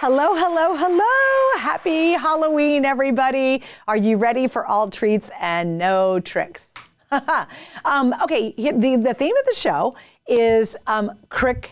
Hello, hello, hello. Happy Halloween, everybody. Are you ready for all treats and no tricks? Okay, the theme of the show is Crick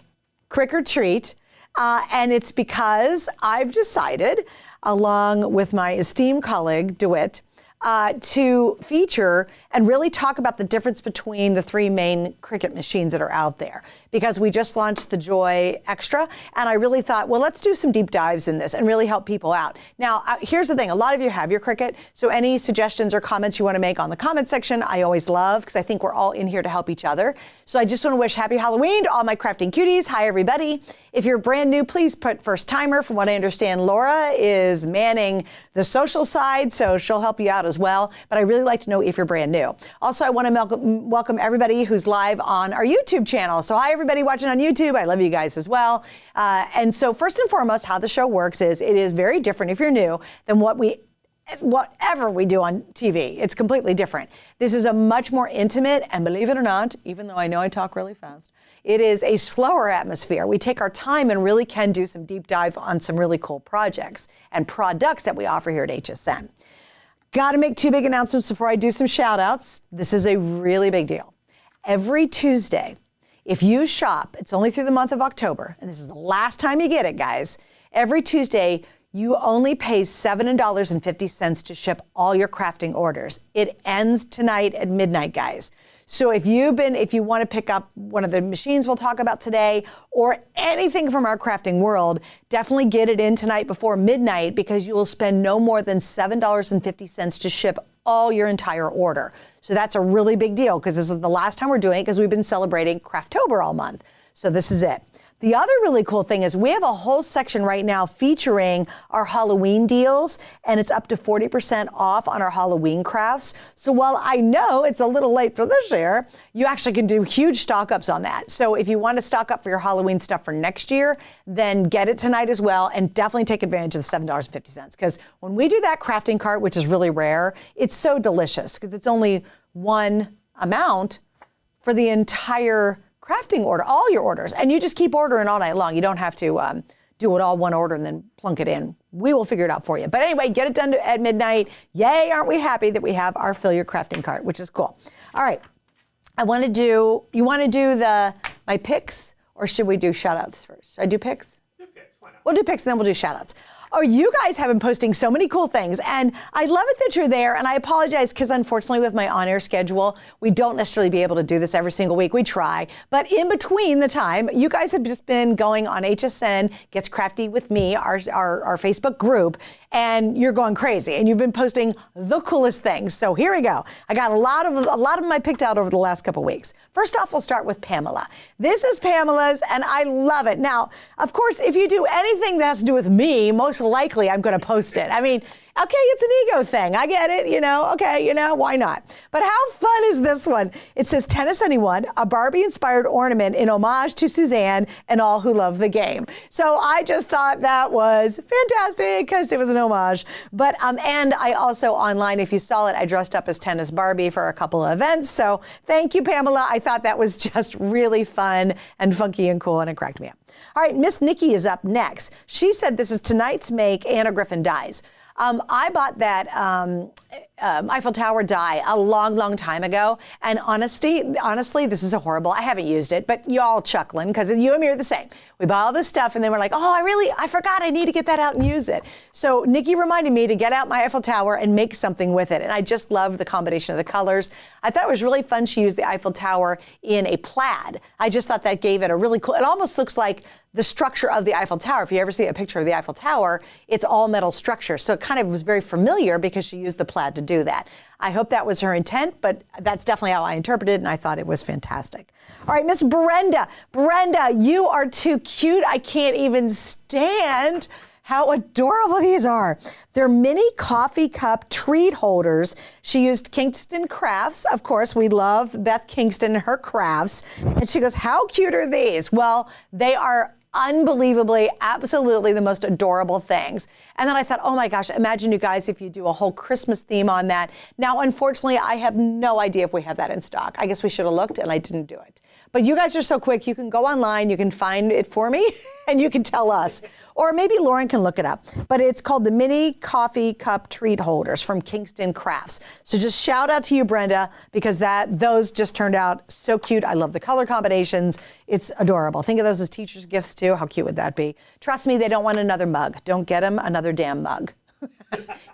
or Treat. And it's because I've decided, along with my esteemed colleague, DeWitt, to feature and really talk about the difference between the three main Cricut machines that are out there. Because we just launched the Joy Extra, and I really thought, well, let's do some deep dives in this and really help people out. Now, here's the thing. A lot of you have your Cricut, so any suggestions or comments you want to make on the comment section, I always love, because I think we're all in here to help each other. So I just want to wish happy Halloween to all my crafting cuties. Hi, everybody. If you're brand new, please put first timer. From what I understand, Laura is manning the social side, so she'll help you out as well. But I really like to know if you're brand new. Also, I want to welcome everybody who's live on our YouTube channel. So hi, everybody watching on YouTube. I love you guys as well. And so first and foremost, how the show works is it is very different if you're new than whatever we do on TV. It's completely different. This is a much more intimate, and believe it or not, even though I know I talk really fast, it is a slower atmosphere. We take our time and really can do some deep dive on some really cool projects and products that we offer here at HSN. Got to make two big announcements before I do some shout outs. This is a really big deal. Every Tuesday, if you shop, it's only through the month of October, and this is the last time you get it, guys. Every Tuesday, you only pay $7.50 to ship all your crafting orders. It ends tonight at midnight, guys. So if you want to pick up one of the machines we'll talk about today, or anything from our crafting world, definitely get it in tonight before midnight, because you will spend no more than $7.50 to ship all your entire order. So that's a really big deal, because this is the last time we're doing it, because we've been celebrating Craftober all month. So this is it. The other really cool thing is we have a whole section right now featuring our Halloween deals, and it's up to 40% off on our Halloween crafts. So while I know it's a little late for this year, you actually can do huge stock ups on that. So if you want to stock up for your Halloween stuff for next year, then get it tonight as well, and definitely take advantage of the $7.50. Because when we do that crafting cart, which is really rare, it's so delicious because it's only one amount for the entire crafting order, all your orders, and you just keep ordering all night long. You don't have to do it all one order and then plunk it in. We will figure it out for you. But anyway, get it done at midnight. Yay, aren't we happy that we have our Fill Your Crafting Cart, which is cool. All right, you want to do my picks, or should we do shout outs first? Should I do picks? Do picks, why not? We'll do picks and then we'll do shout outs. Oh, you guys have been posting so many cool things, and I love it that you're there, and I apologize because unfortunately with my on-air schedule, we don't necessarily be able to do this every single week. We try, but in between the time, you guys have just been going on HSN Gets Crafty with me, our Facebook group, and you're going crazy, and you've been posting the coolest things. So here we go. I got a lot of them I picked out over the last couple weeks. First off, we'll start with Pamela. This is Pamela's, and I love it. Now, of course, if you do anything that has to do with me, most likely I'm going to post it. I mean, okay, it's an ego thing. I get it, okay, why not? But how fun is this one? It says Tennis Anyone, a Barbie-inspired ornament in homage to Suzanne and all who love the game. So I just thought that was fantastic because it was an homage. But, and I also online, if you saw it, I dressed up as Tennis Barbie for a couple of events. So thank you, Pamela. I thought that was just really fun and funky and cool, and it cracked me up. All right, Miss Nikki is up next. She said this is tonight's make Anna Griffin dies. I bought that Eiffel Tower die a long time ago. And honestly, this is horrible. I haven't used it, but y'all chuckling because you and me are the same. We buy all this stuff and then we're like, oh, I forgot I need to get that out and use it. So Nikki reminded me to get out my Eiffel Tower and make something with it. And I just love the combination of the colors. I thought it was really fun. She used the Eiffel Tower in a plaid. I just thought that gave it a really cool, it almost looks like the structure of the Eiffel Tower. If you ever see a picture of the Eiffel Tower, it's all metal structure. So it kind of was very familiar because she used the plaid to do that. I hope that was her intent, but that's definitely how I interpreted it, and I thought it was fantastic. All right, Miss Brenda. Brenda, you are too cute. I can't even stand how adorable these are. They're mini coffee cup treat holders. She used Kingston Crafts. Of course, we love Beth Kingston and her crafts. And she goes, how cute are these? Well, they are unbelievably, absolutely the most adorable things. And then I thought, oh my gosh, imagine you guys if you do a whole Christmas theme on that. Now, unfortunately, I have no idea if we have that in stock. I guess we should have looked and I didn't do it. But you guys are so quick, you can go online, you can find it for me, and you can tell us. Or maybe Lauren can look it up. But it's called the Mini Coffee Cup Treat Holders from Kingston Crafts. So just shout out to you, Brenda, because those just turned out so cute. I love the color combinations. It's adorable. Think of those as teachers' gifts too. How cute would that be? Trust me, they don't want another mug. Don't get them another damn mug.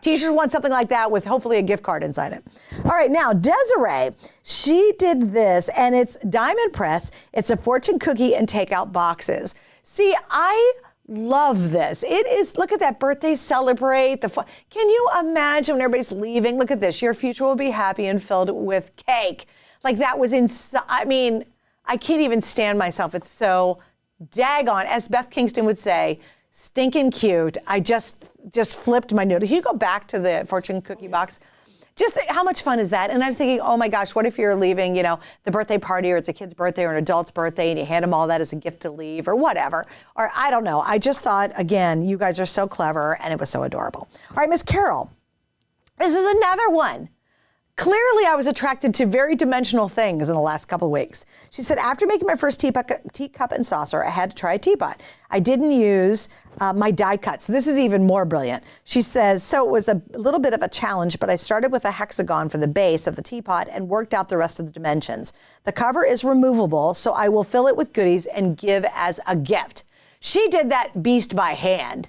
Teachers want something like that with hopefully a gift card inside it. All right, now Desiree, she did this, and it's diamond press. It's a fortune cookie and takeout boxes. See, I love this. It is, look at that, birthday celebrate. Can you imagine when everybody's leaving? Look at this, your future will be happy and filled with cake. Like that was inside, I mean, I can't even stand myself. It's so daggone, as Beth Kingston would say, stinking cute. I just flipped my noodle. You go back to the fortune cookie box. Just how much fun is that? And I was thinking, oh my gosh, what if you're leaving, the birthday party, or it's a kid's birthday or an adult's birthday, and you hand them all that as a gift to leave, or whatever. Or I don't know. I just thought, again, you guys are so clever, and it was so adorable. All right, Miss Carol, this is another one. Clearly, I was attracted to very dimensional things in the last couple of weeks. She said, after making my first teacup and saucer, I had to try a teapot. I didn't use my die cuts. This is even more brilliant. She says, so it was a little bit of a challenge, but I started with a hexagon for the base of the teapot and worked out the rest of the dimensions. The cover is removable, so I will fill it with goodies and give as a gift. She did that beast by hand.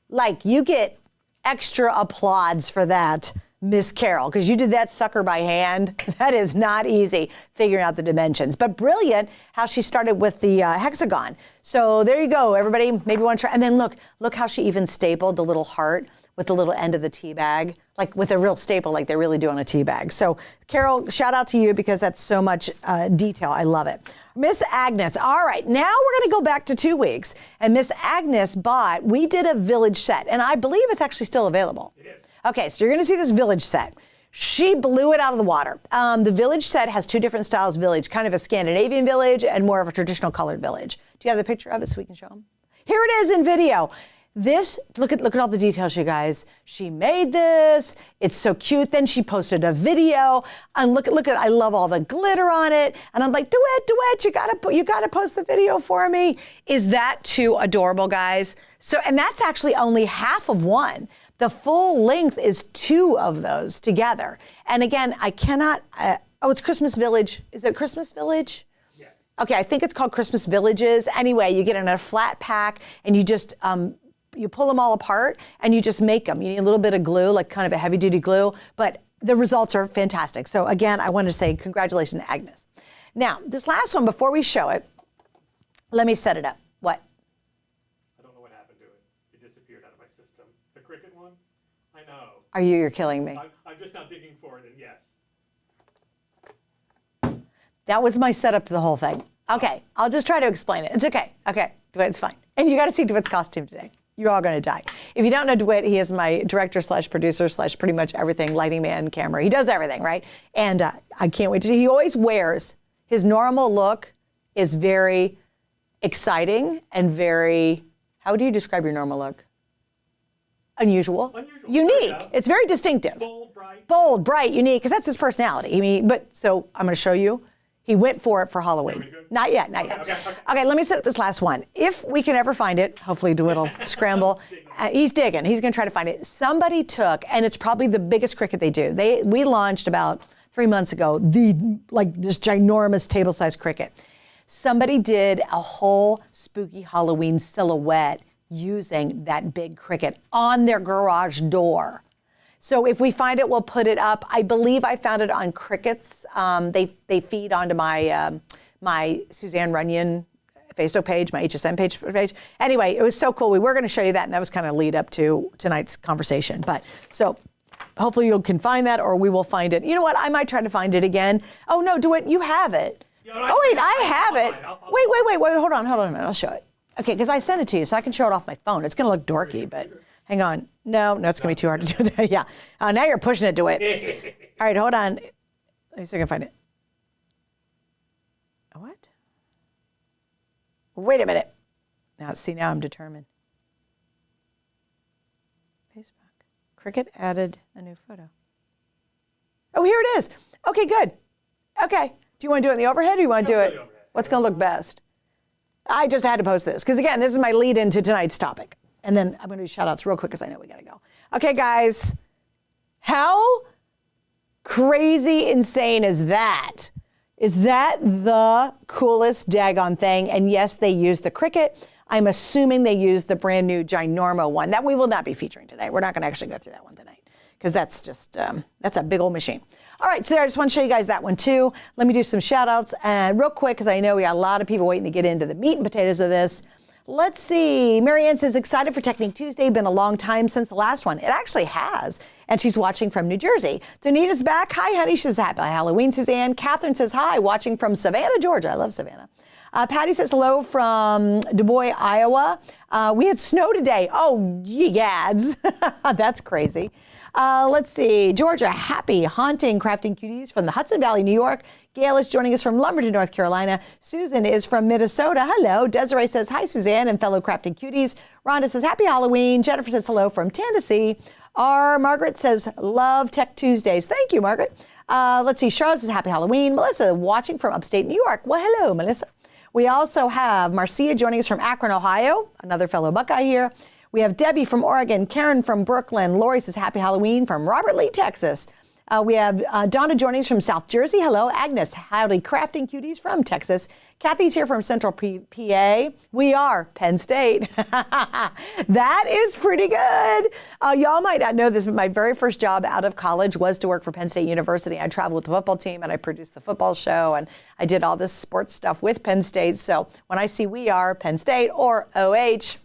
Like, you get extra applause for that, Miss Carol, because you did that sucker by hand. That is not easy, figuring out the dimensions. But brilliant how she started with the hexagon. So there you go, everybody. Maybe want to try. And then look how she even stapled the little heart with the little end of the tea bag, like with a real staple, like they really do on a tea bag. So Carol, shout out to you, because that's so much detail. I love it. Miss Agnes. All right, now we're going to go back to 2 weeks. And Miss Agnes we did a village set, and I believe it's actually still available. It is. Okay, so you're going to see this village set. She blew it out of the water. The village set has 2 different styles of village, kind of a Scandinavian village and more of a traditional colored village. Do you have the picture of it so we can show them? Here it is in video. This, look at all the details, you guys. She made this. It's so cute. Then she posted a video, and look at, I love all the glitter on it. And I'm like, Duet, you gotta post the video for me. Is that too adorable, guys? So, and that's actually only half of one. The full length is 2 of those together. And again, I cannot, it's Christmas Village. Is it Christmas Village? Yes. Okay, I think it's called Christmas Villages. Anyway, you get in a flat pack, and you just, you pull them all apart, and you just make them. You need a little bit of glue, like kind of a heavy duty glue, but the results are fantastic. So again, I wanted to say congratulations to Agnes. Now, this last one, before we show it, let me set it up. What? I don't know what happened to it. It disappeared out of my system. The Cricut one? I know. You're killing me. I'm just now digging for it, and yes. That was my setup to the whole thing. Okay, I'll just try to explain it. It's okay. Okay, DeWitt, it's fine. And you got to see DeWitt's costume today. You're all going to die. If you don't know DeWitt, he is my director / producer / pretty much everything, lighting man, camera. He does everything, right? And I can't wait to see. He always wears, his normal look is very exciting and very, how do you describe your normal look? Unusual. Unique. Yeah. It's very distinctive. Bold, bright, unique, because that's his personality. So I'm going to show you. He went for it for Halloween. Not yet. Okay, let me set up this last one. If we can ever find it, hopefully DeWitt will scramble. He's digging. He's going to try to find it. Somebody took, and it's probably the biggest Cricut they do. We launched about 3 months ago, this ginormous table-sized Cricut. Somebody did a whole spooky Halloween silhouette using that big Cricut on their garage door. So if we find it, we'll put it up. I believe I found it on Cricut's. They feed onto my my Suzanne Runyon Facebook page, my HSN page. Anyway, it was so cool. We were going to show you that, and that was kind of lead up to tonight's conversation. But so hopefully you can find that, or we will find it. You know what? I might try to find it again. Oh no, DeWitt, you have it. Yeah, I have it. Wait, hold on a minute. I'll show it. Okay, because I sent it to you, so I can show it off my phone. It's going to look dorky, but hang on. No, it's going to be too hard to do that. Yeah. Now you're pushing it to it. All right, hold on. Let me see if I can find it. What? Wait a minute. Now I'm determined. Facebook. Cricut added a new photo. Oh, here it is. Okay, good. Okay. Do you want to do it in the overhead, or you want to do it? What's going to look best? I just had to post this because, again, this is my lead into tonight's topic. And then I'm going to do shout outs real quick because I know we got to go. Okay, guys, how crazy insane is that? Is that the coolest daggone thing? And yes, they use the Cricut. I'm assuming they use the brand new Ginormo one that we will not be featuring today. We're not going to actually go through that one tonight because that's just, that's a big old machine. All right, so there, I just want to show you guys that one too. Let me do some shout outs and real quick, because I know we got a lot of people waiting to get into the meat and potatoes of this. Let's see. Marianne says, excited for Technique Tuesday. Been a long time since the last one. It actually has. And she's watching from New Jersey. Donita's back. Hi, honey. She says, happy Halloween, Suzanne. Catherine says, hi, watching from Savannah, Georgia. I love Savannah. Patty says hello from Du Bois, Iowa. We had snow today. Oh, ye gads. That's crazy. Let's see. Georgia, happy, haunting, crafting cuties from the Hudson Valley, New York. Gail is joining us from Lumberton, North Carolina. Susan is from Minnesota. Hello. Desiree says, hi, Suzanne and fellow crafting cuties. Rhonda says, happy Halloween. Jennifer says hello from Tennessee. Margaret says, love Tech Tuesdays. Thank you, Margaret. Let's see. Charlotte says, happy Halloween. Melissa watching from upstate New York. Well, hello, Melissa. We also have Marcia joining us from Akron, Ohio, another fellow Buckeye here. We have Debbie from Oregon, Karen from Brooklyn. Lori says, happy Halloween from Robert Lee, Texas. We have Donna joining us from South Jersey. Hello, Agnes. Howdy, crafting cuties from Texas. Kathy's here from Central PA. We are Penn State. That is pretty good. Y'all might not know this, but my very first job out of college was to work for Penn State University. I traveled with the football team and I produced the football show and I did all this sports stuff with Penn State. So when I see we are Penn State or OH,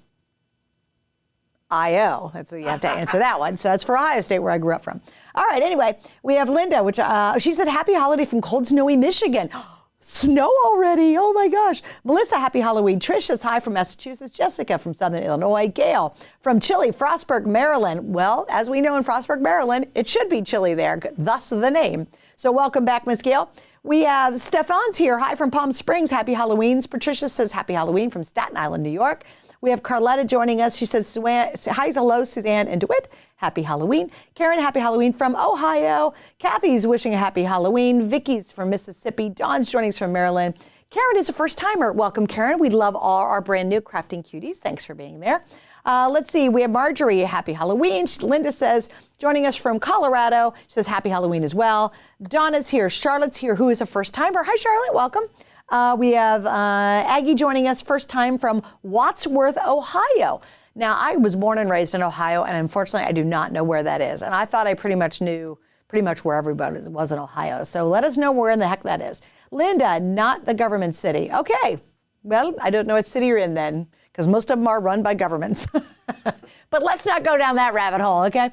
IO. That's you have to answer that one. So that's for Ohio State, where I grew up from. All right. Anyway, we have Linda, which she said, happy holiday from cold, snowy Michigan. Snow already. Oh, my gosh. Melissa, happy Halloween. Trish says hi from Massachusetts. Jessica from Southern Illinois. Gail from chilly Frostburg, Maryland. Well, as we know in Frostburg, Maryland, it should be chilly there, thus the name. So welcome back, Miss Gail. We have Stefan's here. Hi from Palm Springs. Happy Halloweens. Patricia says happy Halloween from Staten Island, New York. We have Carletta joining us. She says, hi, hello, Suzanne and DeWitt. Happy Halloween. Karen, happy Halloween from Ohio. Kathy's wishing a happy Halloween. Vicky's from Mississippi. Dawn's joining us from Maryland. Karen is a first timer. Welcome, Karen. We love all our brand new crafting cuties. Thanks for being there. Let's see. We have Marjorie. Happy Halloween. Linda says, joining us from Colorado. She says, happy Halloween as well. Donna's here. Charlotte's here, who is a first timer. Hi, Charlotte. Welcome. We have Aggie joining us first time from Wadsworth, Ohio. Now, I was born and raised in Ohio, and unfortunately, I do not know where that is. And I thought I pretty much knew where everybody was in Ohio. So let us know where in the heck that is. Linda, not the government city. Okay. Well, I don't know what city you're in then, because most of them are run by governments. But let's not go down that rabbit hole, okay?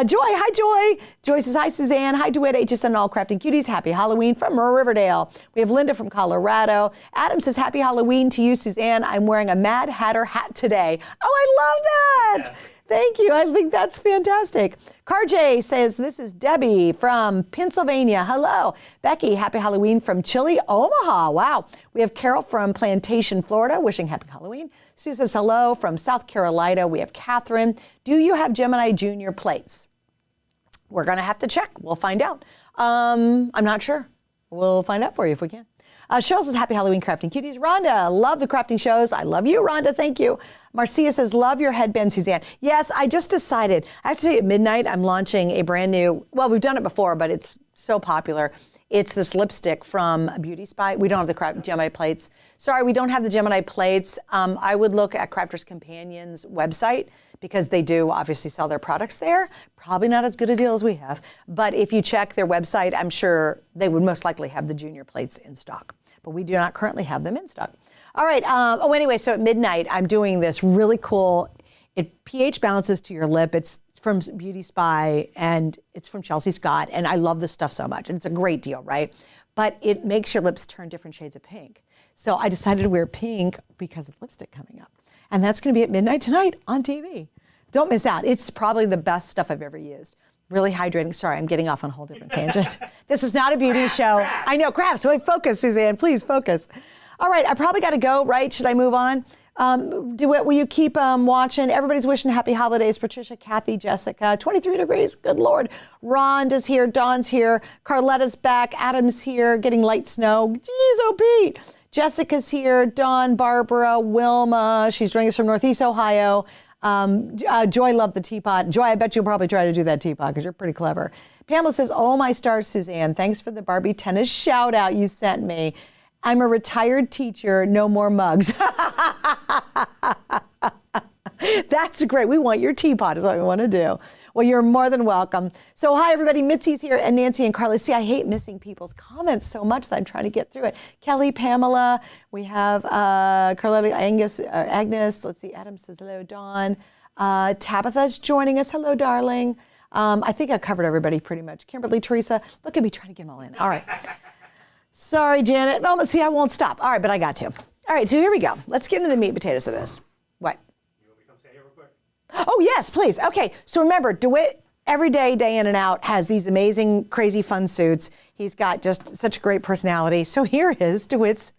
Joy, hi, Joy. Joy says, hi, Suzanne. Hi, DeWitt, HSN, all crafting cuties. Happy Halloween from Riverdale. We have Linda from Colorado. Adam says, happy Halloween to you, Suzanne. I'm wearing a Mad Hatter hat today. Oh, I love that. Thank you. I think that's fantastic. Carjay says, this is Debbie from Pennsylvania. Hello. Becky, happy Halloween from Chile, Omaha. Wow. We have Carol from Plantation, Florida, wishing happy Halloween. Sue says hello from South Carolina. We have Catherine. Do you have Gemini Junior plates? We're going to have to check. We'll find out. I'm not sure. We'll find out for you if we can. Cheryl says, happy Halloween, crafting cuties. Rhonda, love the crafting shows. I love you, Rhonda. Thank you. Marcia says, love your headband, Suzanne. Yes, I just decided. I have to say at midnight, I'm launching a brand new, well, we've done it before, but it's so popular. It's this lipstick from Beauty Spy. We don't have the Gemini plates. Sorry, we don't have the Gemini plates. I would look at Crafter's Companion's website because they do obviously sell their products there. Probably not as good a deal as we have. But if you check their website, I'm sure they would most likely have the junior plates in stock. But we do not currently have them in stock. All right. Anyway, so at midnight, I'm doing this really cool. It pH balances to your lip. It's from Beauty Spy, and it's from Chelsea Scott, and I love this stuff so much, and it's a great deal, right? But it makes your lips turn different shades of pink. So I decided to wear pink because of lipstick coming up. And that's going to be at midnight tonight on TV. Don't miss out. It's probably the best stuff I've ever used. Really hydrating. Sorry, I'm getting off on a whole different tangent. This is not a beauty show. Crafts. I know, crafts. So focus, Suzanne. Please focus. All right, I probably got to go, right? Should I move on? DeWitt, will you keep watching? Everybody's wishing happy holidays. Patricia, Kathy, Jessica, 23 degrees. Good Lord. Rhonda's here. Dawn's here. Carletta's back. Adam's here. Getting light snow. Jeez, oh, Pete. Jessica's here, Dawn, Barbara, Wilma. She's joining us from Northeast Ohio. Joy loved the teapot. Joy, I bet you'll probably try to do that teapot because you're pretty clever. Pamela says, oh my stars, Suzanne. Thanks for the Barbie tennis shout out you sent me. I'm a retired teacher, no more mugs. That's great. We want your teapot is what we want to do. Well, you're more than welcome. So hi, everybody. Mitzi's here and Nancy and Carla. See, I hate missing people's comments so much that I'm trying to get through it. Kelly, Pamela, we have Carletta, Agnes. Let's see, Adam says hello, Dawn. Tabitha's joining us. Hello, darling. I think I covered everybody pretty much. Kimberly, Teresa, look at me trying to get them all in. All right. Sorry, Janet. Well, see, I won't stop. All right, but I got to. All right, so here we go. Let's get into the meat and potatoes of this. What? Oh, yes, please. Okay, so remember, DeWitt, every day, day in and out, has these amazing, crazy, fun suits. He's got just such a great personality. So here is DeWitt's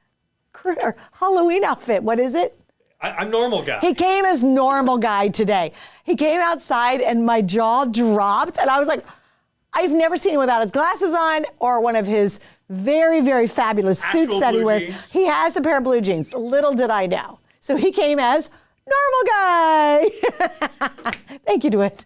Halloween outfit. What is it? I'm normal guy. He came as normal guy today. He came outside and my jaw dropped and I was like, I've never seen him without his glasses on or one of his very, very fabulous suits that he wears. Jeans. He has a pair of blue jeans. Little did I know. So he came as normal guy. Thank you, DeWitt.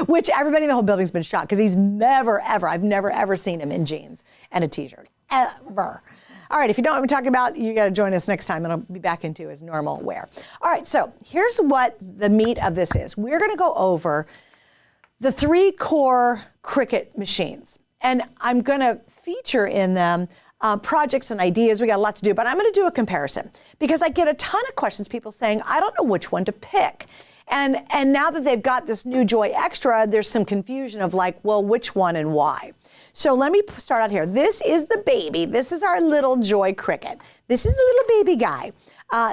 Which everybody in the whole building's been shocked because he's never, ever, I've never, ever seen him in jeans and a t-shirt, ever. All right, if you don't know what I'm talking about, you got to join us next time and I'll be back into his normal wear. All right, so here's what the meat of this is. We're going to go over the 3 core Cricut machines. And I'm going to feature in them projects and ideas. We got a lot to do, but I'm going to do a comparison because I get a ton of questions, people saying, I don't know which one to pick. And now that they've got this new Joy Extra, there's some confusion of like, well, which one and why? So let me start out here. This is the baby. This is our little Joy Cricut. This is the little baby guy.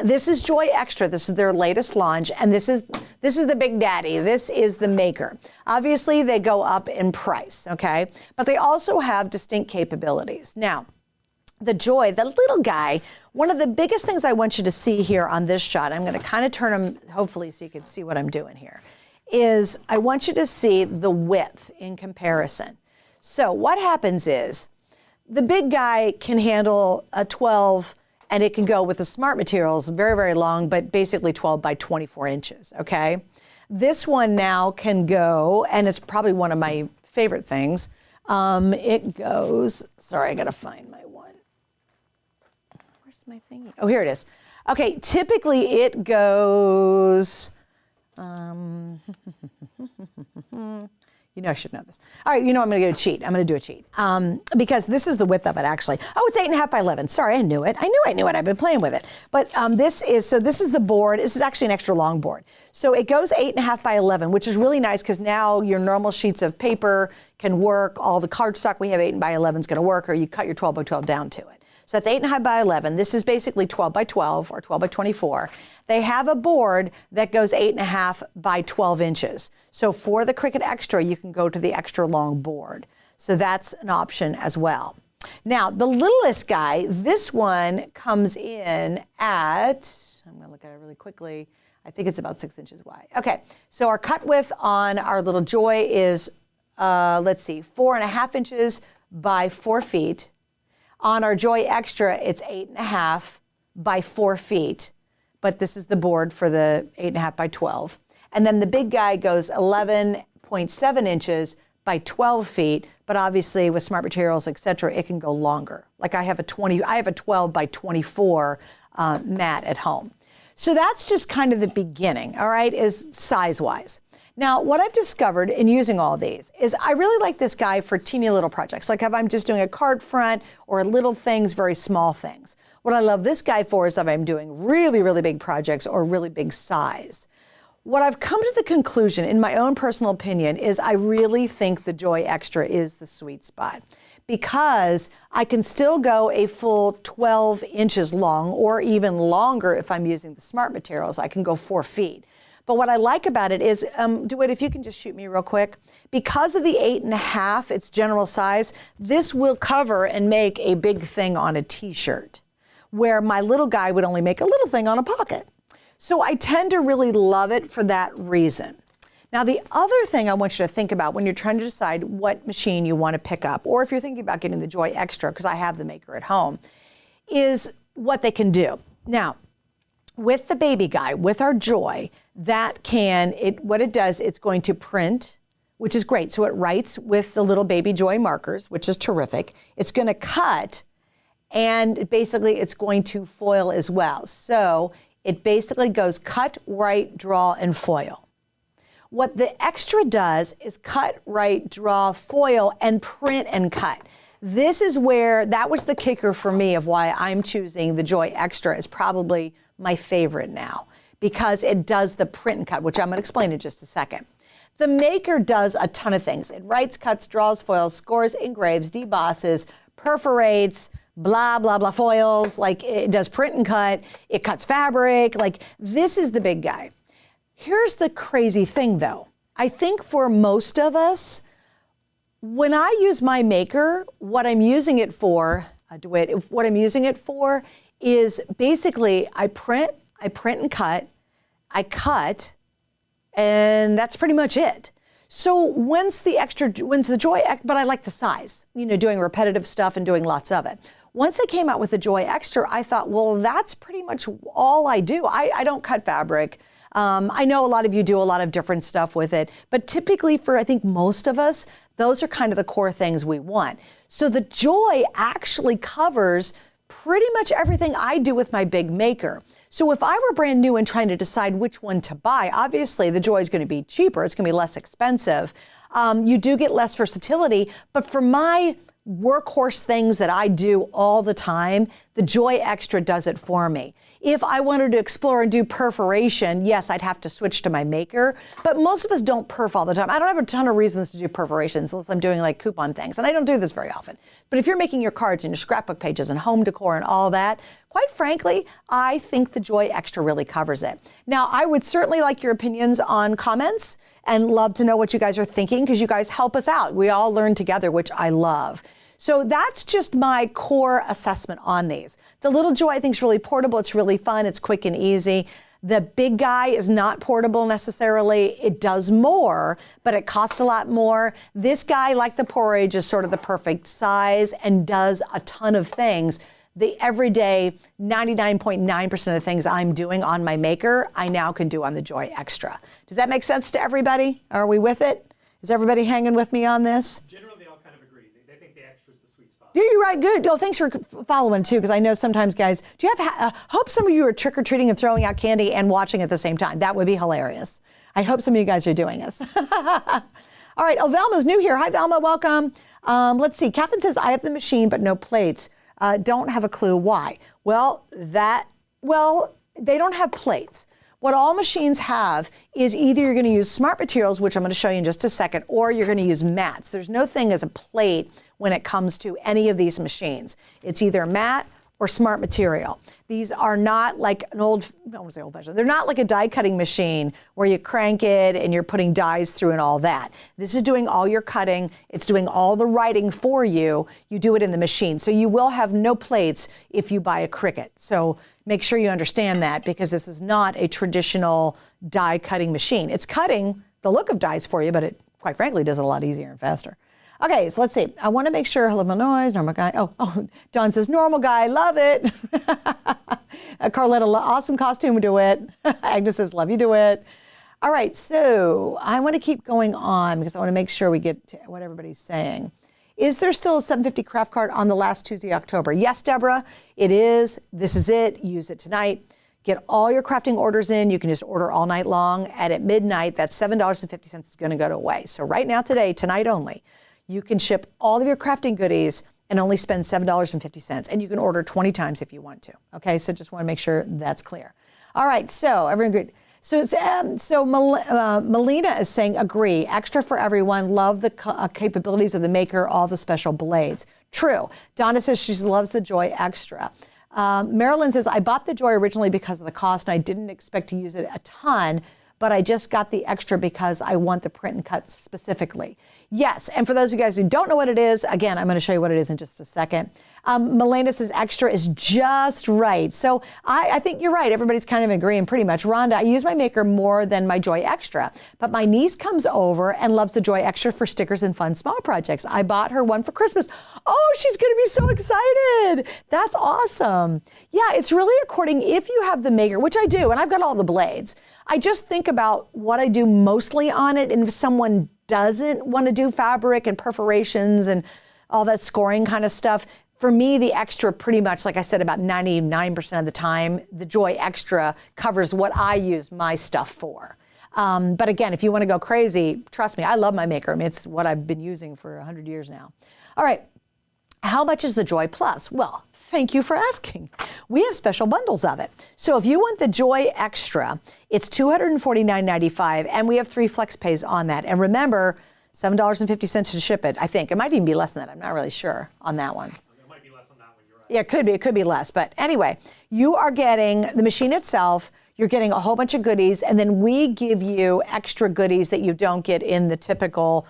This is Joy Extra. This is their latest launch. And this is the big daddy. This is the maker. Obviously, they go up in price, okay? But they also have distinct capabilities. Now, the Joy, the little guy, one of the biggest things I want you to see here on this shot, I'm going to kind of turn them, hopefully so you can see what I'm doing here, is I want you to see the width in comparison. So what happens is the big guy can handle a 12 and it can go with the smart materials very, very long, but basically 12 by 24 inches, okay? This one now can go, and it's probably one of my favorite things. It goes, sorry, I gotta find my one. Where's my thingy? Oh, here it is. Okay, typically it goes, you know I should know this. All right, you know I'm going to cheat. I'm going to do a cheat because this is the width of it actually. Oh, it's 8.5 by 11. Sorry, I knew it. I knew it. I've been playing with it. But this is the board. This is actually an extra long board. So it goes 8.5 by 11, which is really nice because now your normal sheets of paper can work. All the cardstock we have 8 by 11 is going to work, or you cut your 12 by 12 down to it. So that's 8.5 by 11. This is basically 12 by 12 or 12 by 24. They have a board that goes 8.5 by 12 inches. So for the Cricut Extra, you can go to the extra long board. So that's an option as well. Now, the littlest guy, this one comes in at, I'm going to look at it really quickly. I think it's about 6 inches wide. Okay, so our cut width on our little Joy is, let's see, 4.5 inches by 4 feet. On our Joy Extra, it's 8.5 by 4 feet, but this is the board for the 8.5 by 12. And then the big guy goes 11.7 inches by 12 feet, but obviously with smart materials, et cetera, it can go longer. Like I have a 12 by 24 mat at home. So that's just kind of the beginning, all right, is size-wise. Now, what I've discovered in using all these is I really like this guy for teeny little projects, like if I'm just doing a card front or little things, very small things. What I love this guy for is if I'm doing really, really big projects or really big size. What I've come to the conclusion, in my own personal opinion, is I really think the Joy Extra is the sweet spot because I can still go a full 12 inches long or even longer if I'm using the smart materials. I can go 4 feet. But what I like about it is, DeWitt, if you can just shoot me real quick, because of the 8.5, its general size, this will cover and make a big thing on a t-shirt, where my little guy would only make a little thing on a pocket. So I tend to really love it for that reason. Now, the other thing I want you to think about when you're trying to decide what machine you want to pick up, or if you're thinking about getting the Joy Extra, because I have the maker at home, is what they can do. Now, with the baby guy, with our Joy, what it does, it's going to print, which is great. So it writes with the little baby Joy markers, which is terrific. It's going to cut, and basically it's going to foil as well. So it basically goes cut, write, draw, and foil. What the Extra does is cut, write, draw, foil, and print and cut. This is where, that was the kicker for me of why I'm choosing the Joy Extra as probably my favorite now, because it does the print and cut, which I'm going to explain in just a second. The Maker does a ton of things. It writes, cuts, draws, foils, scores, engraves, debosses, perforates, blah, blah, blah, foils. Like, it does print and cut. It cuts fabric. Like, this is the big guy. Here's the crazy thing, though. I think for most of us, when I use my Maker, what I'm using it for, what I'm using it for is basically I print and cut, I cut, and that's pretty much it. So when's the Joy, but I like the size, doing repetitive stuff and doing lots of it. Once they came out with the Joy Extra, I thought, well, that's pretty much all I do. I don't cut fabric. I know a lot of you do a lot of different stuff with it, but typically for, I think, most of us, those are kind of the core things we want. So the Joy actually covers pretty much everything I do with my big Maker. So if I were brand new and trying to decide which one to buy, obviously the Joy is going to be cheaper. It's going to be less expensive. You do get less versatility, but for my workhorse things that I do all the time, the Joy Extra does it for me. If I wanted to explore and do perforation, yes, I'd have to switch to my Maker, but most of us don't perf all the time. I don't have a ton of reasons to do perforations unless I'm doing like coupon things, and I don't do this very often. But if you're making your cards and your scrapbook pages and home decor and all that, quite frankly, I think the Joy Extra really covers it. Now, I would certainly like your opinions on comments and love to know what you guys are thinking, because you guys help us out. We all learn together, which I love. So that's just my core assessment on these. The little Joy, I think, is really portable. It's really fun. It's quick and easy. The big guy is not portable necessarily. It does more, but it costs a lot more. This guy, like the Porridge, is sort of the perfect size and does a ton of things. The everyday 99.9% of the things I'm doing on my Maker, I now can do on the Joy Extra. Does that make sense to everybody? Are we with it? Is everybody hanging with me on this? Generally, they all kind of agree. They think the Extra is the sweet spot. You're right. Good. Oh, thanks for following too, because I know sometimes guys, do you have, hope some of you are trick-or-treating and throwing out candy and watching at the same time. That would be hilarious. I hope some of you guys are doing this. All right. Oh, Velma's new here. Hi, Velma. Welcome. Let's see. Catherine says, I have the machine, but no plates. Don't have a clue why. Well, they don't have plates. What all machines have is either you're going to use smart materials, which I'm going to show you in just a second, or you're going to use mats. There's no thing as a plate when it comes to any of these machines. It's either mat or smart material. These are not like an I don't want to say old fashioned. They're not like a die cutting machine where you crank it and you're putting dies through and all that. This is doing all your cutting. It's doing all the writing for you. You do it in the machine. So you will have no plates if you buy a Cricut. So make sure you understand that, because this is not a traditional die cutting machine. It's cutting the look of dies for you, but it quite frankly does it a lot easier and faster. Okay, so let's see. I want to make sure, hello, noise, normal guy. Oh, Don says, normal guy, love it. Carletta, awesome costume, do it. Agnes says, love you, do it. All right, so I want to keep going on because I want to make sure we get to what everybody's saying. Is there still a 750 craft card on the last Tuesday, October? Yes, Deborah, it is. This is it. Use it tonight. Get all your crafting orders in. You can just order all night long. And at midnight, that $7.50 is going to go away. So right now, today, tonight only, you can ship all of your crafting goodies and only spend $7.50. And you can order 20 times if you want to. Okay, so just want to make sure that's clear. All right, so everyone good. So Melina is saying, agree, extra for everyone, love the capabilities of the Maker, all the special blades. True. Donna says she loves the Joy Extra. Marilyn says, I bought the Joy originally because of the cost and I didn't expect to use it a ton, but I just got the Extra because I want the print and cut specifically. Yes, and for those of you guys who don't know what it is, again, I'm going to show you what it is in just a second. Melena says extra is just right. So I think you're right. Everybody's kind of agreeing pretty much. Rhonda, I use my maker more than my Joy Extra, but my niece comes over and loves the Joy Extra for stickers and fun small projects. I bought her one for Christmas. Oh, she's going to be so excited. That's awesome. Yeah, it's really according, if you have the maker, which I do, and I've got all the blades, I just think about what I do mostly on it, and if someone doesn't want to do fabric and perforations and all that scoring kind of stuff, for me, the extra pretty much, like I said, about 99% of the time, the Joy Extra covers what I use my stuff for. But again, if you want to go crazy, trust me, I love my maker. I mean, it's what I've been using for 100 years now. All right. How much is the Joy Plus? Well, thank you for asking. We have special bundles of it. So if you want the Joy Extra, it's $249.95, and we have 3 flex pays on that. And remember, $7.50 to ship it, I think. It might even be less than that. I'm not really sure on that one. It might be less on that one, you're right. Yeah, it could be less. But anyway, you are getting the machine itself, you're getting a whole bunch of goodies, and then we give you extra goodies that you don't get in the typical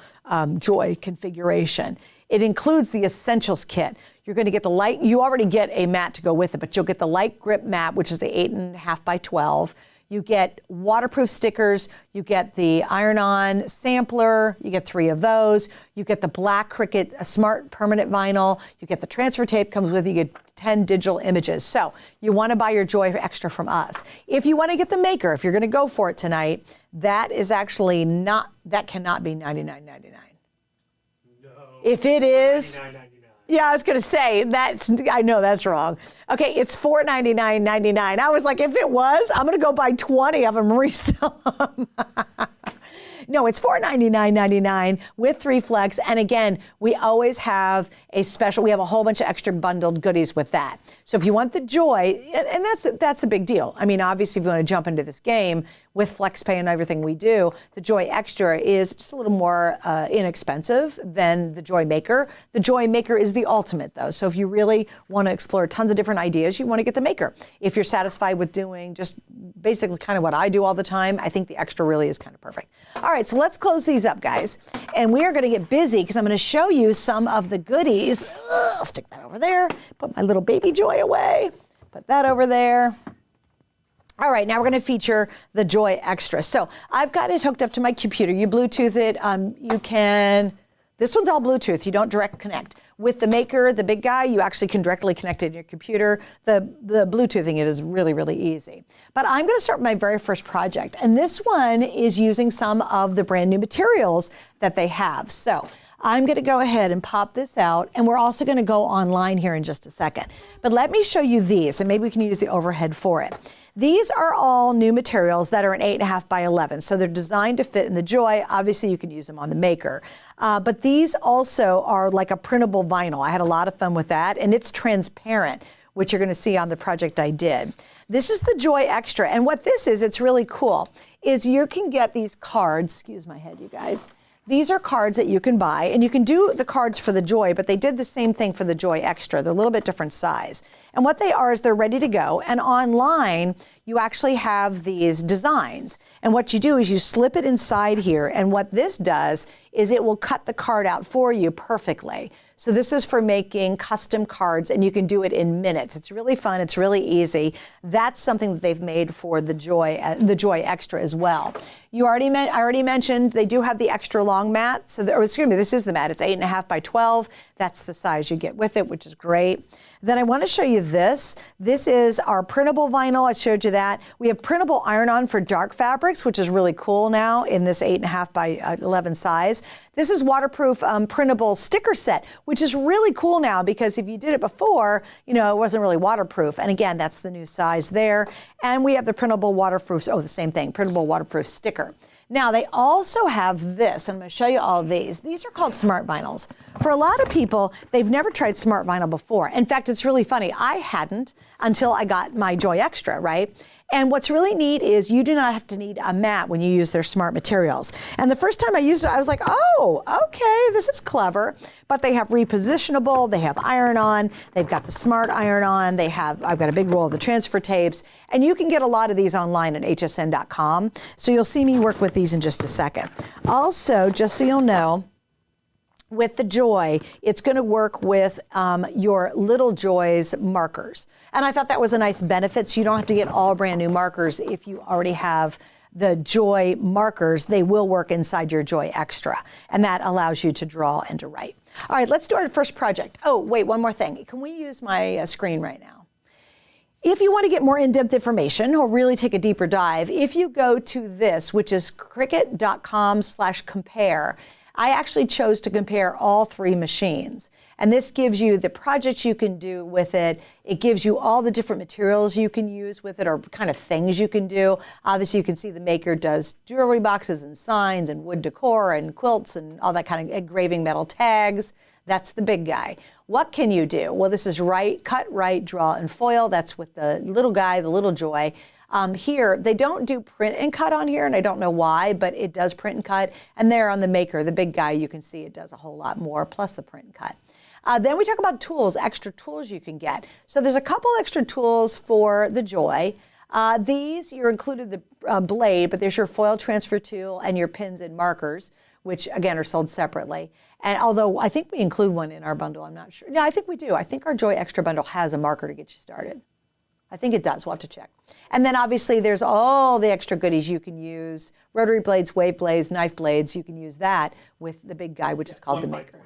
Joy configuration. It includes the Essentials Kit. You're going to get the light, you already get a mat to go with it, but you'll get the light grip mat, which is the 8.5 by 12. You get waterproof stickers. You get the iron-on sampler. You get 3 of those. You get the black Cricut Smart Permanent Vinyl. You get the transfer tape comes with it. You get 10 digital images. So you want to buy your Joy Extra from us. If you want to get the maker, if you're going to go for it tonight, that is actually not, that cannot be $99.99. If it is, yeah, I was going to say, I know that's wrong. Okay, it's $499.99. I was like, if it was, I'm going to go buy 20 of them and resell them. No, it's $499.99 with 3 flex. And again, we always have a special, we have a whole bunch of extra bundled goodies with that. So if you want the Joy, and that's a big deal. I mean, obviously, if you want to jump into this game with FlexPay and everything we do, the Joy Extra is just a little more inexpensive than the Joy Maker. The Joy Maker is the ultimate, though. So if you really want to explore tons of different ideas, you want to get the Maker. If you're satisfied with doing just basically kind of what I do all the time, I think the Extra really is kind of perfect. All right, so let's close these up, guys. And we are going to get busy because I'm going to show you some of the goodies. I'll stick that over there. Put my little baby Joy away. Put that over there. All right, now we're going to feature the Joy Extra. So I've got it hooked up to my computer. You Bluetooth it. You can, this one's all Bluetooth. You don't direct connect. With the Maker, the big guy, you actually can directly connect it to your computer. The Bluetoothing it is really, really easy. But I'm going to start with my very first project. And this one is using some of the brand new materials that they have. So I'm going to go ahead and pop this out, and we're also going to go online here in just a second. But let me show you these, and maybe we can use the overhead for it. These are all new materials that are an 8.5 by 11, so they're designed to fit in the Joy. Obviously, you can use them on the Maker. But these also are like a printable vinyl. I had a lot of fun with that, and it's transparent, which you're going to see on the project I did. This is the Joy Extra, and what this is, it's really cool, is you can get these cards. Excuse my head, you guys. These are cards that you can buy, and you can do the cards for the Joy, but they did the same thing for the Joy Extra. They're a little bit different size. And what they are is they're ready to go, and online, you actually have these designs. And what you do is you slip it inside here, and what this does is it will cut the card out for you perfectly. So this is for making custom cards, and you can do it in minutes. It's really fun. It's really easy. That's something that they've made for the Joy Extra as well. I already mentioned they do have the extra long mat. So, excuse me, this is the mat. It's 8.5 by 12. That's the size you get with it, which is great. Then I want to show you this. This is our printable vinyl. I showed you that. We have printable iron-on for dark fabrics, which is really cool now in this 8.5 by 11 size. This is waterproof printable sticker set, which is really cool now because if you did it before, you know, it wasn't really waterproof. And again, that's the new size there. And we have the printable waterproof, the same thing, printable waterproof sticker. Now, they also have this. I'm going to show you all of these. These are called Smart Vinyls. For a lot of people, they've never tried Smart Vinyl before. In fact, it's really funny. I hadn't until I got my Joy Extra, right? And what's really neat is you do not have to need a mat when you use their smart materials. And the first time I used it, I was like, oh, okay, this is clever. But they have repositionable, they have iron-on, they've got the smart iron-on, I've got a big roll of the transfer tapes, and you can get a lot of these online at hsn.com. So you'll see me work with these in just a second. Also, just so you'll know, with the Joy, it's going to work with your Little Joy's markers. And I thought that was a nice benefit, so you don't have to get all brand new markers if you already have the Joy markers. They will work inside your Joy Extra, and that allows you to draw and to write. All right, let's do our first project. Oh, wait, one more thing. Can we use my screen right now? If you want to get more in-depth information or really take a deeper dive, if you go to this, which is cricut.com/compare, I actually chose to compare all 3 machines. And this gives you the projects you can do with it. It gives you all the different materials you can use with it, or kind of things you can do. Obviously, you can see the maker does jewelry boxes and signs and wood decor and quilts and all that kind of engraving metal tags. That's the big guy. What can you do? Well, this is cut, write, draw, and foil. That's with the little guy, the Little Joy. Here, they don't do print and cut on here, and I don't know why, but it does print and cut. And there on the maker, the big guy, you can see it does a whole lot more, plus the print and cut. Then we talk about tools, extra tools you can get. So there's a couple extra tools for the Joy. These, you're included the blade, but there's your foil transfer tool and your pins and markers, which again are sold separately. And although I think we include one in our bundle, I'm not sure. No, I think we do. I think our Joy Extra bundle has a marker to get you started. I think it does. We'll have to check. And then obviously there's all the extra goodies you can use. Rotary blades, wave blades, knife blades. You can use that with the big guy, which is called the maker.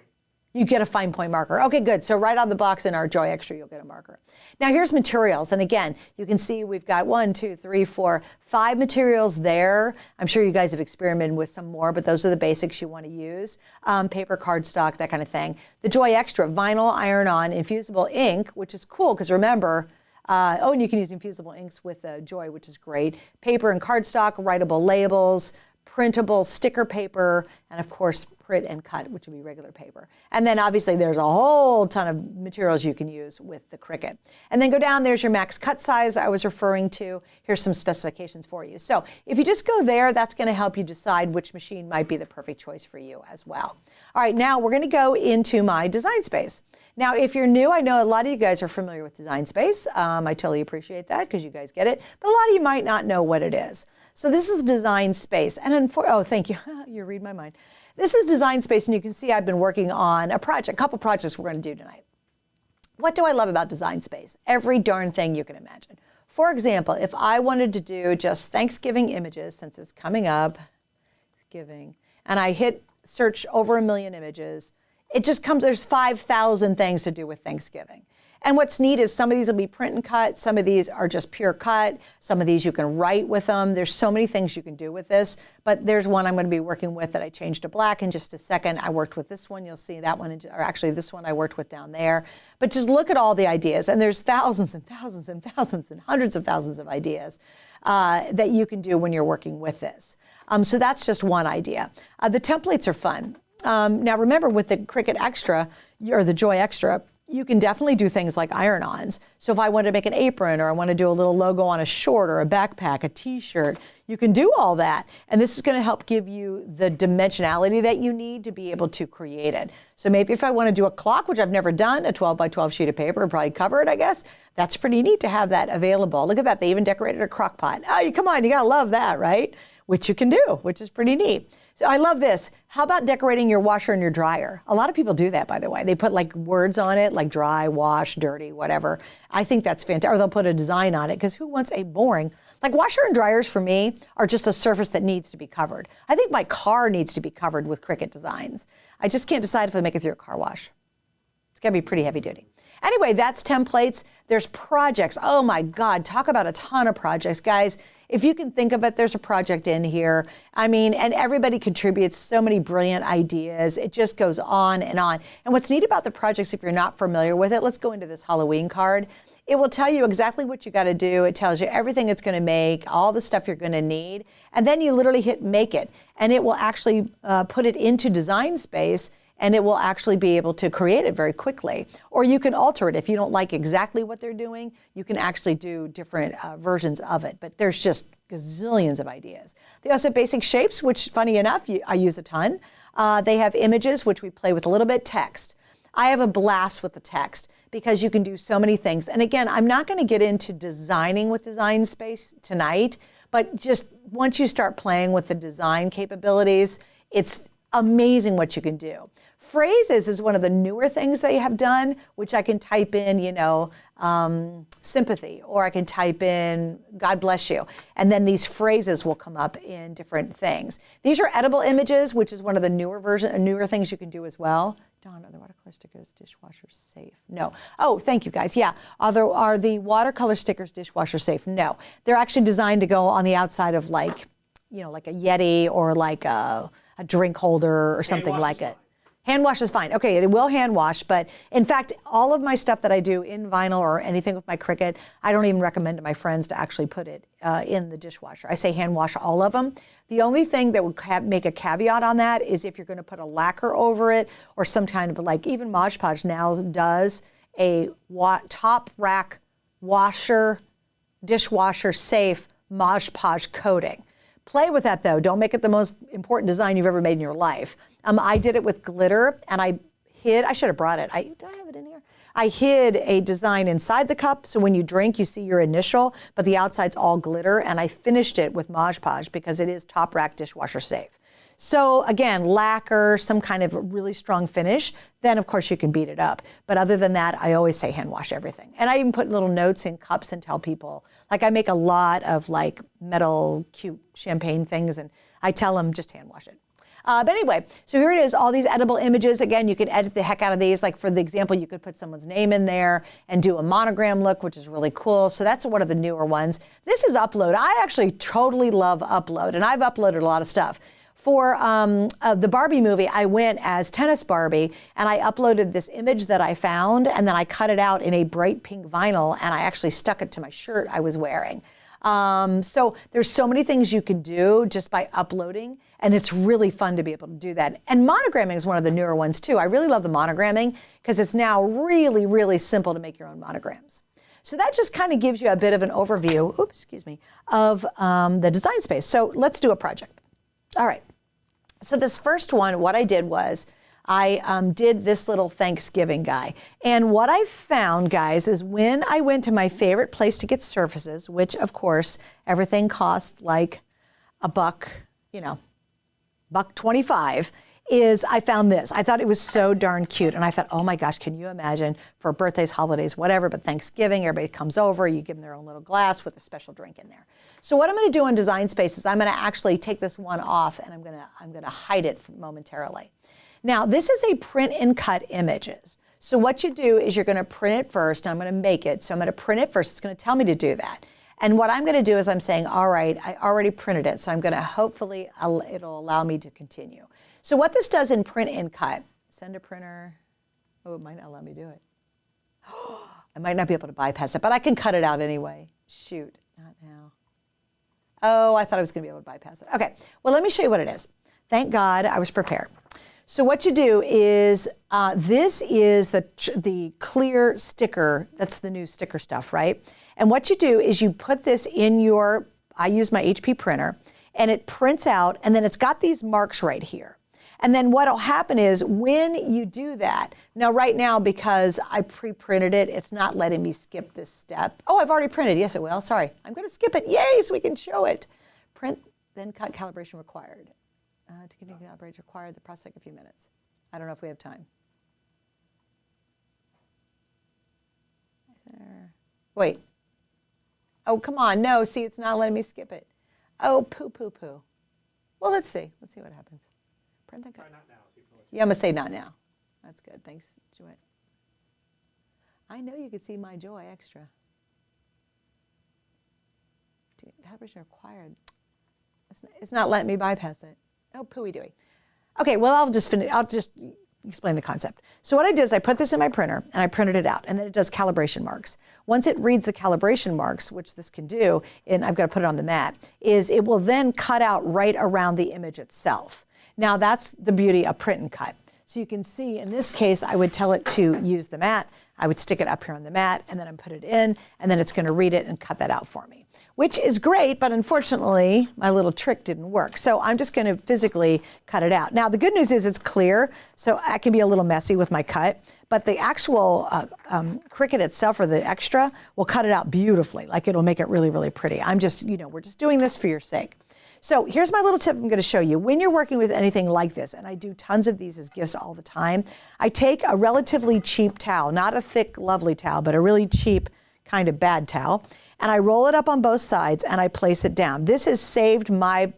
You get a fine point marker. Okay, good. So right on the box in our Joy Extra, you'll get a marker. Now here's materials. And again, you can see we've got 1, 2, 3, 4, 5 materials there. I'm sure you guys have experimented with some more, but those are the basics you want to use. Paper, cardstock, that kind of thing. The Joy Extra, vinyl, iron-on, infusible ink, which is cool because remember, and you can use infusible inks with Joy, which is great. Paper and cardstock, writable labels, printable sticker paper, and of course, print and cut, which would be regular paper. And then obviously there's a whole ton of materials you can use with the Cricut. And then go down, there's your max cut size I was referring to. Here's some specifications for you. So if you just go there, that's going to help you decide which machine might be the perfect choice for you as well. All right, now we're going to go into my design space. Now, if you're new, I know a lot of you guys are familiar with Design Space. I totally appreciate that because you guys get it. But a lot of you might not know what it is. So this is Design Space. And oh, thank you. You read my mind. This is Design Space, and you can see I've been working on a couple projects we're going to do tonight. What do I love about Design Space? Every darn thing you can imagine. For example, if I wanted to do just Thanksgiving images, since it's coming up, Thanksgiving, and I hit search over 1 million images, it just comes, there's 5,000 things to do with Thanksgiving. And what's neat is some of these will be print and cut, some of these are just pure cut, some of these you can write with them. There's so many things you can do with this, but there's one I'm going to be working with that I changed to black in just a second. I worked with this one, you'll see that one, or actually this one I worked with down there. But just look at all the ideas, and there's thousands and thousands and thousands and hundreds of thousands of ideas that you can do when you're working with this. So that's just one idea. The templates are fun. Now remember, with the Cricut Extra, or the Joy Extra, you can definitely do things like iron-ons. So if I want to make an apron, or I want to do a little logo on a short or a backpack, a t-shirt, you can do all that. And this is going to help give you the dimensionality that you need to be able to create it. So maybe if I want to do a clock, which I've never done, a 12 by 12 sheet of paper would probably cover it, I guess. That's pretty neat to have that available. Look at that, they even decorated a crock pot. Oh, come on, you gotta love that, right? Which you can do, which is pretty neat. So I love this. How about decorating your washer and your dryer? A lot of people do that, by the way. They put like words on it, like dry, wash, dirty, whatever. I think that's fantastic. Or they'll put a design on it, because who wants a boring, like washer and dryers for me are just a surface that needs to be covered. I think my car needs to be covered with Cricut designs. I just can't decide if I make it through a car wash. It's gotta be pretty heavy duty. Anyway, that's templates. There's projects. Oh my God, talk about a ton of projects. Guys, if you can think of it, there's a project in here. I mean, and everybody contributes so many brilliant ideas. It just goes on and on. And what's neat about the projects, if you're not familiar with it, let's go into this Halloween card. It will tell you exactly what you got to do. It tells you everything it's going to make, all the stuff you're going to need. And then you literally hit make it. And it will actually put it into Design Space, and it will actually be able to create it very quickly. Or you can alter it. If you don't like exactly what they're doing, you can actually do different versions of it. But there's just gazillions of ideas. They also have basic shapes, which funny enough, I use a ton. They have images, which we play with a little bit, text. I have a blast with the text because you can do so many things. And again, I'm not going to get into designing with Design Space tonight, but just once you start playing with the design capabilities, it's amazing what you can do. Phrases is one of the newer things they have done, which I can type in, sympathy, or I can type in God bless you. And then these phrases will come up in different things. These are edible images, which is one of the newer things you can do as well. Dawn, are the watercolor stickers dishwasher safe? No. Oh, thank you guys. Yeah. Are the watercolor stickers dishwasher safe? No. They're actually designed to go on the outside of like a Yeti or like a drink holder or something like it. Hand wash is fine. Okay, it will hand wash, but in fact, all of my stuff that I do in vinyl or anything with my Cricut, I don't even recommend to my friends to actually put it in the dishwasher. I say hand wash all of them. The only thing that would make a caveat on that is if you're going to put a lacquer over it or some kind of, like even Mod Podge now does a top rack washer, dishwasher safe Mod Podge coating. Play with that though. Don't make it the most important design you've ever made in your life. I did it with glitter, and I should have brought it. Do I have it in here? I hid a design inside the cup, so when you drink, you see your initial, but the outside's all glitter, and I finished it with Mod Podge because it is top rack dishwasher safe. So again, lacquer, some kind of really strong finish, then of course you can beat it up. But other than that, I always say hand wash everything. And I even put little notes in cups and tell people, like I make a lot of like metal cute champagne things, and I tell them just hand wash it. But anyway, so here it is, all these edible images. Again, you can edit the heck out of these. Like for the example, you could put someone's name in there and do a monogram look, which is really cool. So that's one of the newer ones. This is Upload. I actually totally love Upload, and I've uploaded a lot of stuff. For the Barbie movie, I went as Tennis Barbie, and I uploaded this image that I found, and then I cut it out in a bright pink vinyl, and I actually stuck it to my shirt I was wearing. So there's so many things you can do just by uploading, and it's really fun to be able to do that. And monogramming is one of the newer ones too. I really love the monogramming because it's now really, really simple to make your own monograms. So that just kind of gives you a bit of an overview, of the design space. So let's do a project. All right. So this first one, what I did was I did this little Thanksgiving guy. And what I found, guys, is when I went to my favorite place to get surfaces, which of course, everything cost like $1, $1.25, is I found this. I thought it was so darn cute. And I thought, oh my gosh, can you imagine for birthdays, holidays, whatever, but Thanksgiving, everybody comes over, you give them their own little glass with a special drink in there. So what I'm gonna do in Design Space is I'm gonna actually take this one off, and I'm gonna hide it momentarily. Now, this is a print and cut images. So what you do is you're gonna print it first, and I'm gonna make it. So I'm gonna print it first. It's gonna tell me to do that. And what I'm gonna do is I'm saying, all right, I already printed it. So I'm gonna, hopefully, it'll allow me to continue. So what this does in print and cut, send a printer. Oh, it might not let me do it. I might not be able to bypass it, but I can cut it out anyway. Shoot, not now. Oh, I thought I was gonna be able to bypass it. Okay, well, let me show you what it is. Thank God I was prepared. So what you do is, this is the clear sticker, that's the new sticker stuff, right? And what you do is you put this in your, I use my HP printer, and it prints out, and then it's got these marks right here. And then what'll happen is when you do that, now right now, because I pre-printed it, it's not letting me skip this step. Oh, I've already printed, yes it will, sorry. I'm gonna skip it, yay, so we can show it. Print, then cut, calibration required. To continue calibration required, the process take a few minutes. I don't know if we have time. Wait. Oh, come on, no, see, it's not letting me skip it. Oh, poo. Well, let's see what happens. Print and cut. Try not now. Yeah, I'm gonna say not now. That's good, thanks, Joy. I know you could see my Joy extra. Calibration required. It's not letting me bypass it. Oh, pooey-dooey. Okay, well, I'll just explain the concept. So what I did is I put this in my printer, and I printed it out, and then it does calibration marks. Once it reads the calibration marks, which this can do, and I've got to put it on the mat, is it will then cut out right around the image itself. Now, that's the beauty of print and cut. So you can see, in this case, I would tell it to use the mat. I would stick it up here on the mat, and then I put it in, and then it's going to read it and cut that out for me, which is great, but unfortunately, my little trick didn't work. So I'm just going to physically cut it out. Now, the good news is it's clear, so I can be a little messy with my cut, but the actual Cricut itself, or the extra, will cut it out beautifully. Like, it'll make it really, really pretty. I'm just, we're just doing this for your sake. So here's my little tip I'm going to show you. When you're working with anything like this, and I do tons of these as gifts all the time, I take a relatively cheap towel, not a thick, lovely towel, but a really cheap kind of bad towel, and I roll it up on both sides and I place it down. This has saved my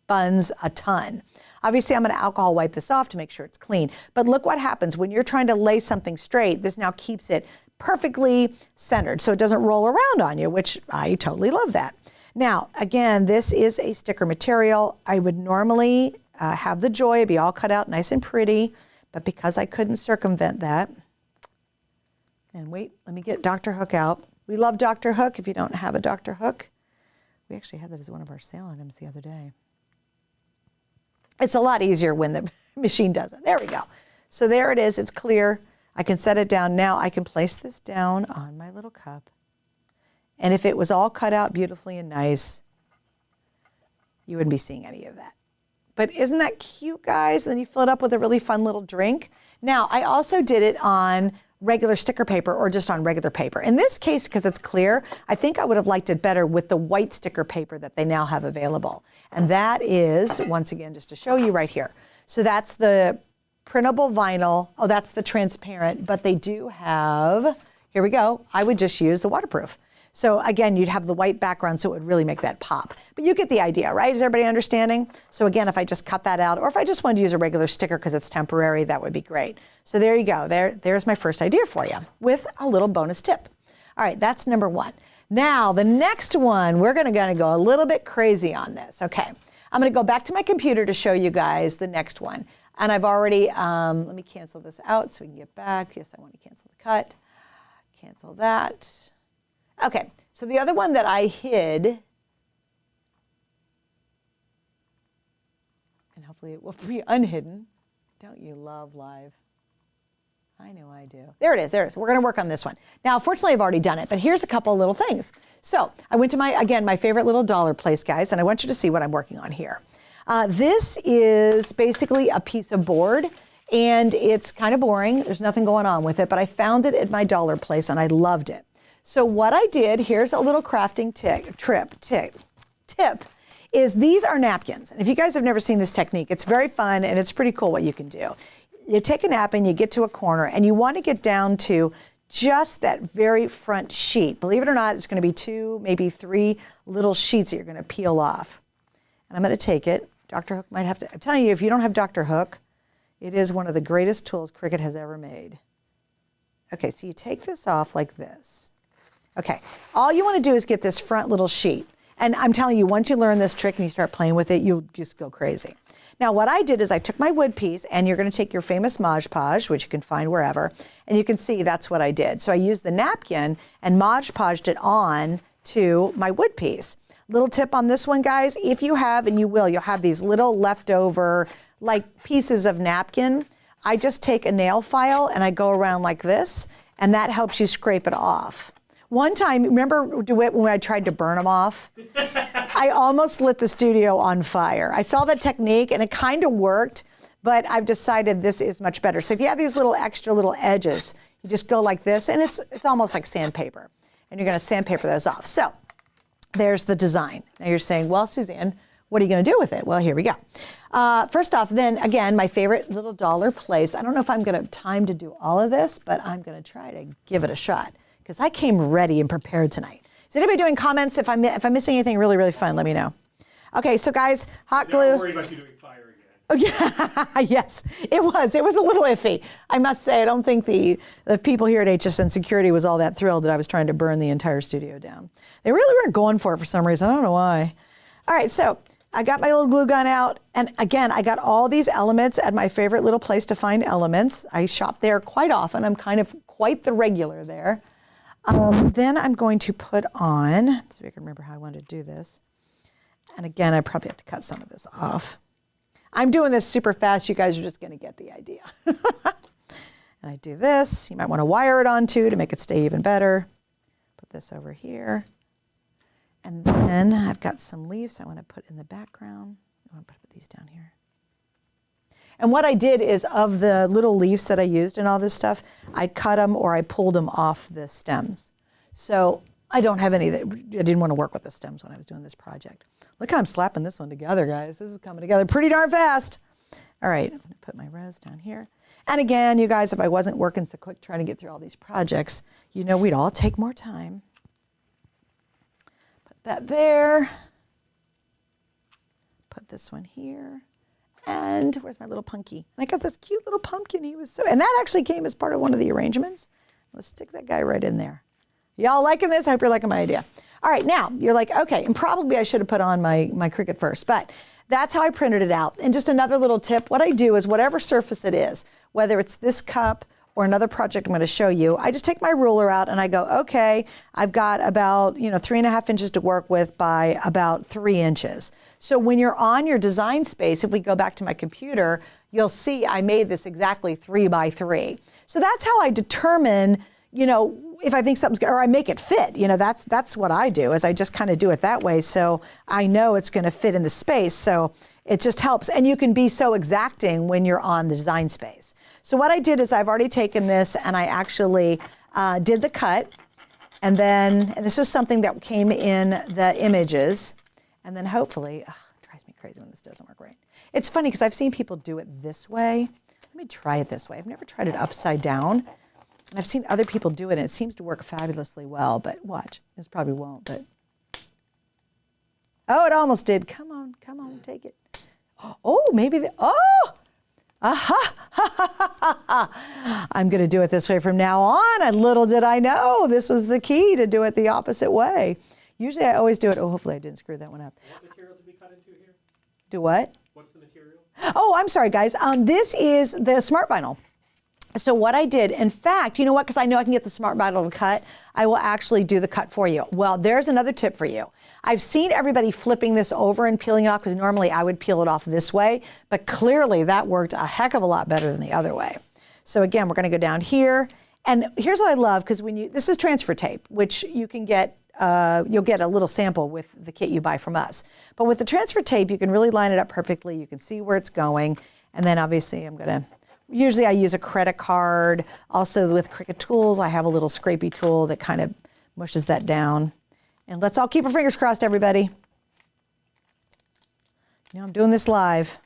buns a ton. Obviously, I'm going to alcohol wipe this off to make sure it's clean. But look what happens when you're trying to lay something straight. This now keeps it perfectly centered so it doesn't roll around on you, which I totally love that. Now, again, this is a sticker material. I would normally have the joy be all cut out nice and pretty, but because I couldn't circumvent that, and wait, let me get Dr. Hook out. We love Dr. Hook. If you don't have a Dr. Hook, we actually had that as one of our sale items the other day. It's a lot easier when the machine does it. There we go. So there it is. It's clear. I can set it down. Now I can place this down on my little cup. And if it was all cut out beautifully and nice, you wouldn't be seeing any of that. But isn't that cute, guys? And then you fill it up with a really fun little drink. Now, I also did it on regular sticker paper or just on regular paper. In this case, because it's clear, I think I would have liked it better with the white sticker paper that they now have available. And that is, once again, just to show you right here. So that's the printable vinyl. Oh, that's the transparent, but they do have, here we go. I would just use the waterproof. So again, you'd have the white background so it would really make that pop. But you get the idea, right? Is everybody understanding? So again, if I just cut that out, or if I just wanted to use a regular sticker because it's temporary, that would be great. So there you go. There's my first idea for you with a little bonus tip. All right, that's number one. Now, the next one, we're gonna go a little bit crazy on this. Okay, I'm gonna go back to my computer to show you guys the next one. And I've already, let me cancel this out so we can get back. Yes, I want to cancel the cut. Cancel that. Okay, so the other one that I hid, and hopefully it will be unhidden. Don't you love live? I know I do. There it is, there it is. We're gonna work on this one. Now, fortunately, I've already done it, but here's a couple little things. So I went to my favorite little dollar place, guys, and I want you to see what I'm working on here. This is basically a piece of board, and it's kind of boring. There's nothing going on with it, but I found it at my dollar place, and I loved it. So what I did, here's a little crafting tip, is these are napkins. And if you guys have never seen this technique, it's very fun and it's pretty cool what you can do. You take a napkin, you get to a corner, and you want to get down to just that very front sheet. Believe it or not, it's going to be 2, maybe 3 little sheets that you're going to peel off. And I'm going to take it. Dr. Hook might have to, I'm telling you, if you don't have Dr. Hook, it is one of the greatest tools Cricut has ever made. Okay, so you take this off like this. Okay, all you want to do is get this front little sheet. And I'm telling you, once you learn this trick and you start playing with it, you'll just go crazy. Now, what I did is I took my wood piece, and you're going to take your famous Mod Podge, which you can find wherever, and you can see that's what I did. So I used the napkin and Mod Podged it on to my wood piece. Little tip on this one, guys, if you have, and you will, you'll have these little leftover, like pieces of napkin. I just take a nail file and I go around like this, and that helps you scrape it off. One time, remember when I tried to burn them off? I almost lit the studio on fire. I saw that technique and it kind of worked, but I've decided this is much better. So if you have these little extra little edges, you just go like this, and it's almost like sandpaper. And you're gonna sandpaper those off. So there's the design. Now you're saying, well, Suzanne, what are you gonna do with it? Well, here we go. First off, then again, my favorite little dollar place. I don't know if I'm gonna have time to do all of this, but I'm gonna try to give it a shot, because I came ready and prepared tonight. Is anybody doing comments? If I'm missing anything really, really fun, let me know. Okay, so guys, hot glue. I'm worried about you doing fire again. Oh, yeah, yes, it was a little iffy. I must say, I don't think the people here at HSN Security was all that thrilled that I was trying to burn the entire studio down. They really weren't going for it for some reason. I don't know why. All right, so I got my little glue gun out, and again, I got all these elements at my favorite little place to find elements. I shop there quite often. I'm kind of quite the regular there. Then I'm going to put on, let's see if I can remember how I want to do this. And again, I probably have to cut some of this off. I'm doing this super fast. You guys are just going to get the idea. And I do this. You might want to wire it on too to make it stay even better. Put this over here. And then I've got some leaves I want to put in the background. I want to put these down here. And what I did is, of the little leaves that I used and all this stuff, I cut them or I pulled them off the stems. So I don't have any that, I didn't want to work with the stems when I was doing this project. Look how I'm slapping this one together, guys. This is coming together pretty darn fast. All right, I'm gonna put my res down here. And again, you guys, if I wasn't working so quick trying to get through all these projects, you know we'd all take more time. Put that there. Put this one here. And where's my little punky? And I got this cute little pumpkin. He was so, and that actually came as part of one of the arrangements. Let's stick that guy right in there. Y'all liking this? I hope you're liking my idea. All right, now you're like, okay, and probably I should have put on my Cricut first, but that's how I printed it out. And just another little tip, what I do is whatever surface it is, whether it's this cup or another project I'm going to show you, I just take my ruler out and I go, okay, I've got about 3.5 inches to work with by about 3 inches. So when you're on your design space, if we go back to my computer, you'll see I made this exactly 3 by 3. So that's how I determine, if I think something's good, or I make it fit, that's what I do, is I just kind of do it that way. So I know it's going to fit in the space. So it just helps. And you can be so exacting when you're on the design space. So what I did is I've already taken this and I actually did the cut. And this was something that came in the images. And then hopefully, it drives me crazy when this doesn't work right. It's funny because I've seen people do it this way. Let me try it this way. I've never tried it upside down. And I've seen other people do it, and it seems to work fabulously well. But watch, this probably won't. But oh, it almost did. Come on, take it. Oh, maybe aha! I'm going to do it this way from now on. And little did I know this was the key to do it the opposite way. Usually, I always do it. Oh, hopefully, I didn't screw that one up. What material did we cut into here? Do what? What's the material? Oh, I'm sorry, guys. This is the smart vinyl. So what I did, in fact, you know what, because I know I can get the smart vinyl to cut, I will actually do the cut for you. Well, there's another tip for you. I've seen everybody flipping this over and peeling it off, because normally I would peel it off this way, but clearly that worked a heck of a lot better than the other way. So again, we're going to go down here, and here's what I love, because this is transfer tape, which you can get, you'll get a little sample with the kit you buy from us. But with the transfer tape, you can really line it up perfectly. You can see where it's going, and then obviously usually I use a credit card. Also with Cricut tools, I have a little scrapey tool that kind of mushes that down. And let's all keep our fingers crossed, everybody. I'm doing this live.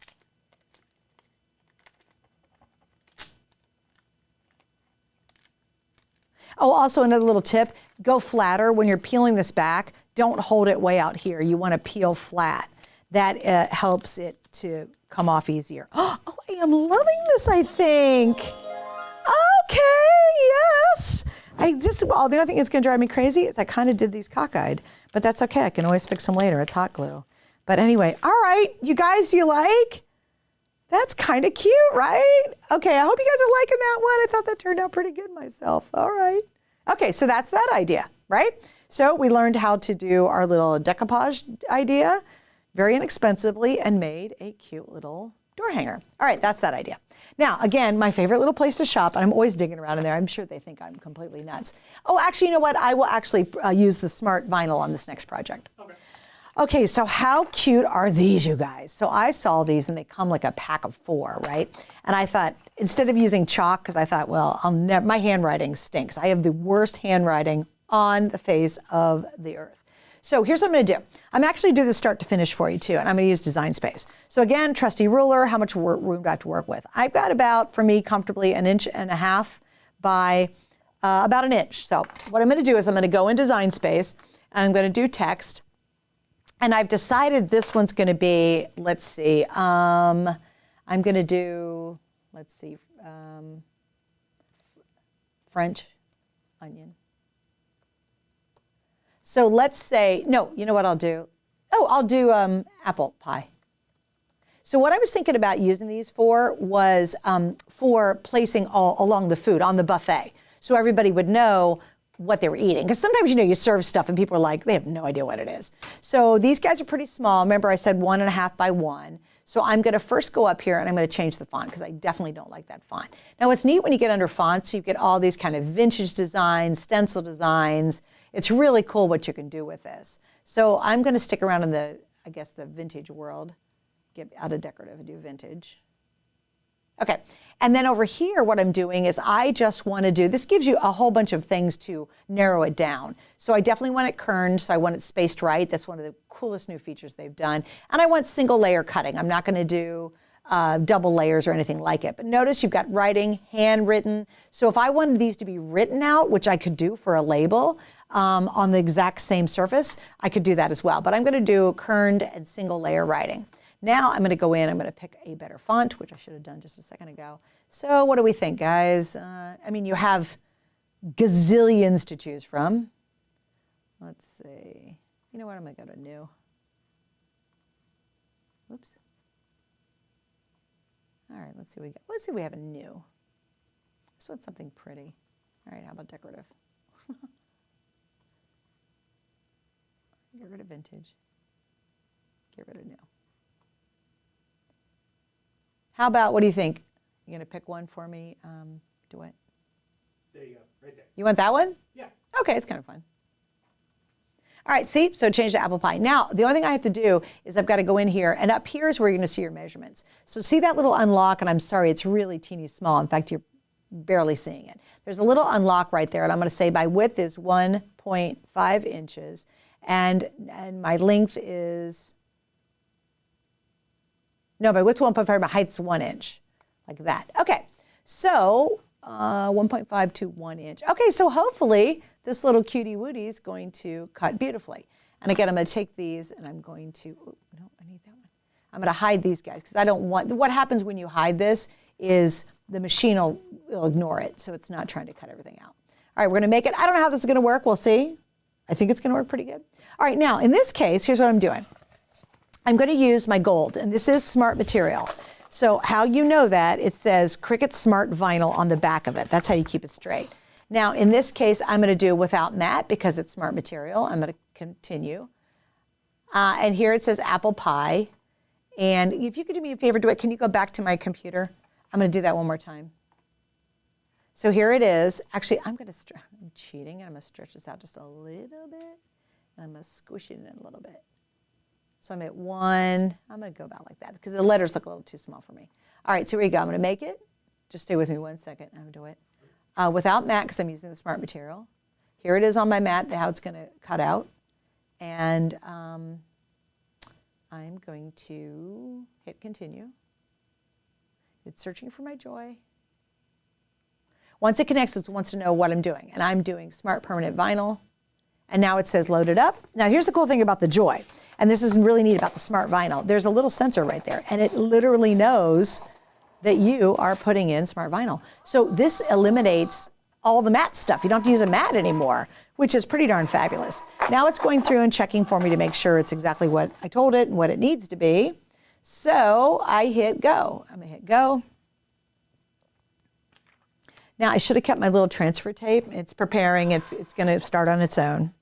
Oh, also another little tip, go flatter when you're peeling this back. Don't hold it way out here. You want to peel flat. That helps it to come off easier. Oh, I am loving this, I think. Okay, yes. The only thing that's going to drive me crazy is I kind of did these cockeyed, but that's okay. I can always fix them later. It's hot glue. But anyway, all right, you guys, you like? That's kind of cute, right? Okay, I hope you guys are liking that one. I thought that turned out pretty good myself. All right. Okay, so that's that idea, right? So we learned how to do our little decoupage idea very inexpensively and made a cute little door hanger. All right, that's that idea. Now, again, my favorite little place to shop, and I'm always digging around in there. I'm sure they think I'm completely nuts. Oh, actually, you know what? I will actually use the smart vinyl on this next project. Okay, so how cute are these, you guys? So I saw these, and they come like a pack of 4, right? And I thought, instead of using chalk, because I thought, well, my handwriting stinks. I have the worst handwriting on the face of the earth. So here's what I'm going to do. I'm actually do this start to finish for you too, and I'm going to use Design Space. So again, trusty ruler, how much room do I have to work with? I've got about, for me, comfortably 1.5 inches by about 1 inch. So what I'm going to do is I'm going to go in Design Space, and I'm going to do text, and I've decided this one's going to be, let's see, I'm going to do, let's see, French onion. So let's say, no, you know what I'll do? Oh, I'll do apple pie. So what I was thinking about using these for was for placing all along the food on the buffet. So everybody would know what they were eating. Because sometimes, you serve stuff and people are like, they have no idea what it is. So these guys are pretty small. Remember I said 1.5 by 1. So I'm going to first go up here and I'm going to change the font because I definitely don't like that font. Now what's neat when you get under fonts, you get all these kind of vintage designs, stencil designs. It's really cool what you can do with this. So I'm going to stick around in the vintage world, get out of decorative and do vintage. Okay. And then over here, what I'm doing is I just want to do, this gives you a whole bunch of things to narrow it down. So I definitely want it kerned, so I want it spaced right. That's one of the coolest new features they've done. And I want single layer cutting. I'm not going to do double layers or anything like it. But notice you've got writing, handwritten. So if I wanted these to be written out, which I could do for a label on the exact same surface, I could do that as well. But I'm going to do kerned and single layer writing. Now I'm going to go in, I'm going to pick a better font, which I should have done just a second ago. So what do we think, guys? I mean, you have gazillions to choose from. Let's see. You know what? I'm going to go to new. Whoops. All right, let's see what we got. Let's see if we have a new. This one's something pretty. All right, how about decorative? Get rid of vintage. Get rid of new. How about, what do you think? You're going to pick one for me, DeWitt? There you go, right there. You want that one? Yeah. Okay, it's kind of fun. All right, see, so change to apple pie. Now, the only thing I have to do is I've got to go in here, and up here is where you're going to see your measurements. So see that little unlock, and I'm sorry, it's really teeny small. In fact, you're barely seeing it. There's a little unlock right there, and I'm going to say my width is 1.5 inches, and my length is, no, my width's 1.5, my height's 1 inch, like that. Okay, so 1.5 to 1 inch. Okay, so hopefully this little cutie wootie is going to cut beautifully. And again, I'm going to take these and I'm going to, oh, no, I need that one. I'm going to hide these guys because I don't want, what happens when you hide this is the machine will ignore it, so it's not trying to cut everything out. All right, we're going to make it. I don't know how this is going to work. We'll see. I think it's going to work pretty good. All right, now in this case, here's what I'm doing. I'm going to use my gold, and this is smart material. So how you know that, it says Cricut Smart Vinyl on the back of it. That's how you keep it straight. Now, in this case, I'm going to do without matte because it's smart material. I'm going to continue. And here it says apple pie. And if you could do me a favor, DeWitt, can you go back to my computer? I'm going to do that one more time. So here it is. Actually, I'm cheating, and I'm going to stretch this out just a little bit. And I'm going to squish it in a little bit. So I'm at 1. I'm going to go about like that because the letters look a little too small for me. All right, so here we go. I'm going to make it. Just stay with me 1 second. I'm going to do it. Without matte because I'm using the smart material. Here it is on my mat, how it's going to cut out. And I'm going to hit continue. It's searching for my joy. Once it connects, it wants to know what I'm doing. And I'm doing smart permanent vinyl. And now it says load it up. Now here's the cool thing about the joy. And this is really neat about the smart vinyl. There's a little sensor right there. And it literally knows that you are putting in smart vinyl. So this eliminates all the matte stuff. You don't have to use a matte anymore, which is pretty darn fabulous. Now it's going through and checking for me to make sure it's exactly what I told it and what it needs to be. So I hit go. I'm gonna hit go. Now I should have kept my little transfer tape. It's preparing, it's gonna start on its own.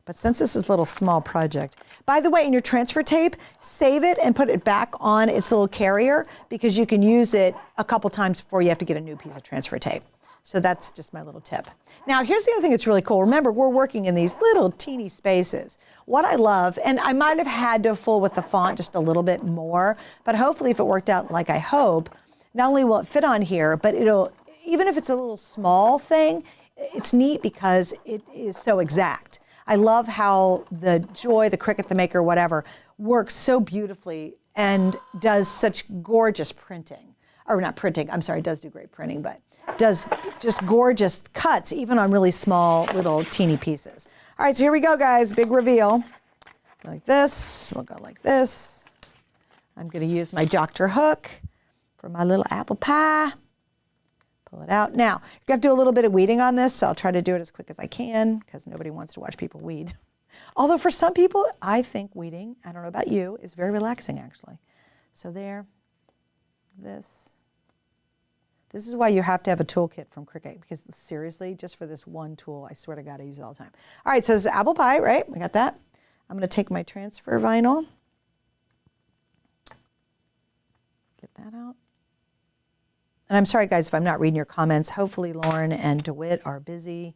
But since this is a little small project, by the way, in your transfer tape, save it and put it back on its little carrier because you can use it a couple times before you have to get a new piece of transfer tape. So that's just my little tip. Now, here's the other thing that's really cool. Remember, we're working in these little teeny spaces. What I love, and I might have had to fool with the font just a little bit more, but hopefully if it worked out like I hope, not only will it fit on here, but it'll, even if it's a little small thing, it's neat because it is so exact. I love how the Joy, the Cricut, the Maker, whatever, works so beautifully and does such gorgeous printing. Or not printing, I'm sorry, does do great printing, but does just gorgeous cuts, even on really small, little teeny pieces. All right, so here we go, guys, big reveal. Like this, we'll go like this. I'm gonna use my Dr. Hook for my little apple pie. Pull it out. Now, you have to do a little bit of weeding on this, so I'll try to do it as quick as I can because nobody wants to watch people weed. Although for some people, I think weeding, I don't know about you, is very relaxing actually. So there, this. This is why you have to have a toolkit from Cricut because seriously, just for this one tool, I swear to God, I use it all the time. All right, so this is apple pie, right? We got that. I'm gonna take my transfer vinyl. Get that out. And I'm sorry, guys, if I'm not reading your comments. Hopefully Lauren and DeWitt are busy.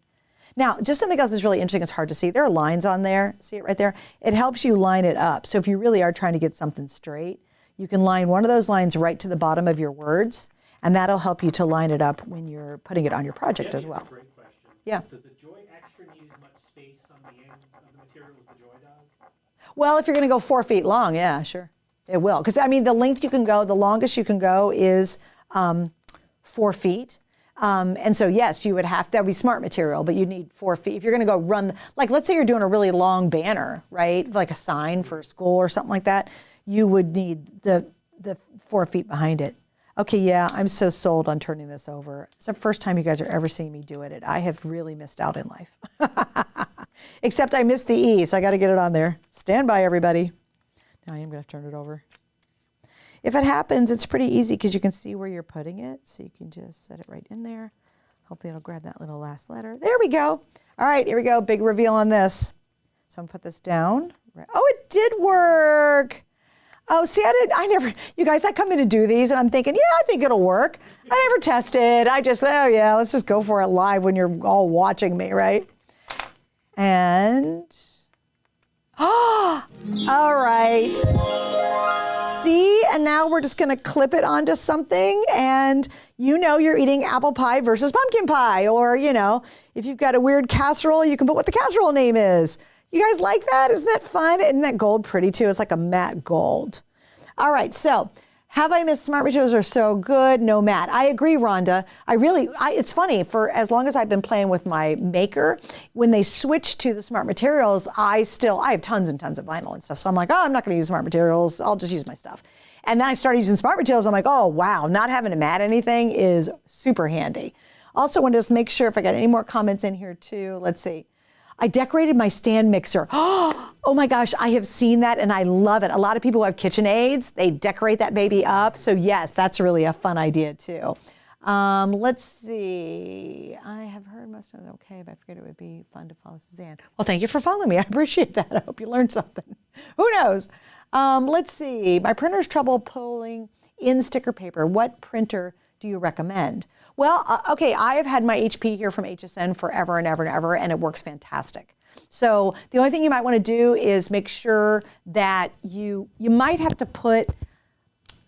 Now, just something else that's really interesting, it's hard to see. There are lines on there. See it right there? It helps you line it up. So if you really are trying to get something straight, you can line one of those lines right to the bottom of your words, And that'll help you to line it up when you're putting it on your project as well. That's a great question. Yeah. Does the Joy Extra need as much space on the end of the material as the Joy does? Well, if you're going to go 4 feet long, yeah, sure. It will. Because, I mean, the length you can go, the longest you can go is 4 feet. And so, yes, you would have to, that would be smart material, but you need 4 feet. If you're going to go run, like, let's say you're doing a really long banner, right? Like a sign for a school or something like that, you would need the 4 feet behind it. Okay, yeah, I'm so sold on turning this over. It's the first time you guys are ever seeing me do it. I have really missed out in life. Except I missed the E, so I got to get it on there. Stand by, everybody. Now I am going to turn it over. If it happens, it's pretty easy because you can see where you're putting it. So you can just set it right in there. Hopefully it'll grab that little last letter. There we go. All right, here we go. Big reveal on this. So I'm going to put this down. Oh, it did work. Oh, see, you guys, I come in to do these and I'm thinking, yeah, I think it'll work. I never tested. I just, oh yeah, let's just go for it live when you're all watching me, right? And, all right. See, and now we're just gonna clip it onto something and you know you're eating apple pie versus pumpkin pie. Or, you know, if you've got a weird casserole, you can put what the casserole name is. You guys like that? Isn't that fun? Isn't that gold pretty too? It's like a matte gold. All right, so have I missed smart materials are so good? No, Matt. I agree, Rhonda. It's funny, for as long as I've been playing with my maker, when they switched to the smart materials, I have tons and tons of vinyl and stuff. So I'm like, oh, I'm not gonna use smart materials. I'll just use my stuff. And then I started using smart materials. I'm like, oh, wow, not having to mat anything is super handy. Also want to just make sure if I got any more comments in here too. Let's see. I decorated my stand mixer. Oh my gosh, I have seen that and I love it. A lot of people who have KitchenAids, they decorate that baby up. So yes, that's really a fun idea too. Let's see. I have heard most of it okay, but I figured it would be fun to follow Suzanne. Well, thank you for following me. I appreciate that. I hope you learned something. Who knows? Let's see. My printer's trouble pulling in sticker paper. What printer do you recommend? Well, okay, I have had my HP here from HSN forever and ever and ever, and it works fantastic. So the only thing you might want to do is make sure that you might have to put,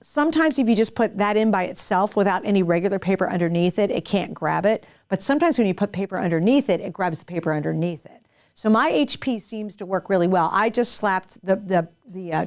sometimes if you just put that in by itself without any regular paper underneath it, it can't grab it. But sometimes when you put paper underneath it, it grabs the paper underneath it. So my HP seems to work really well. I just slapped the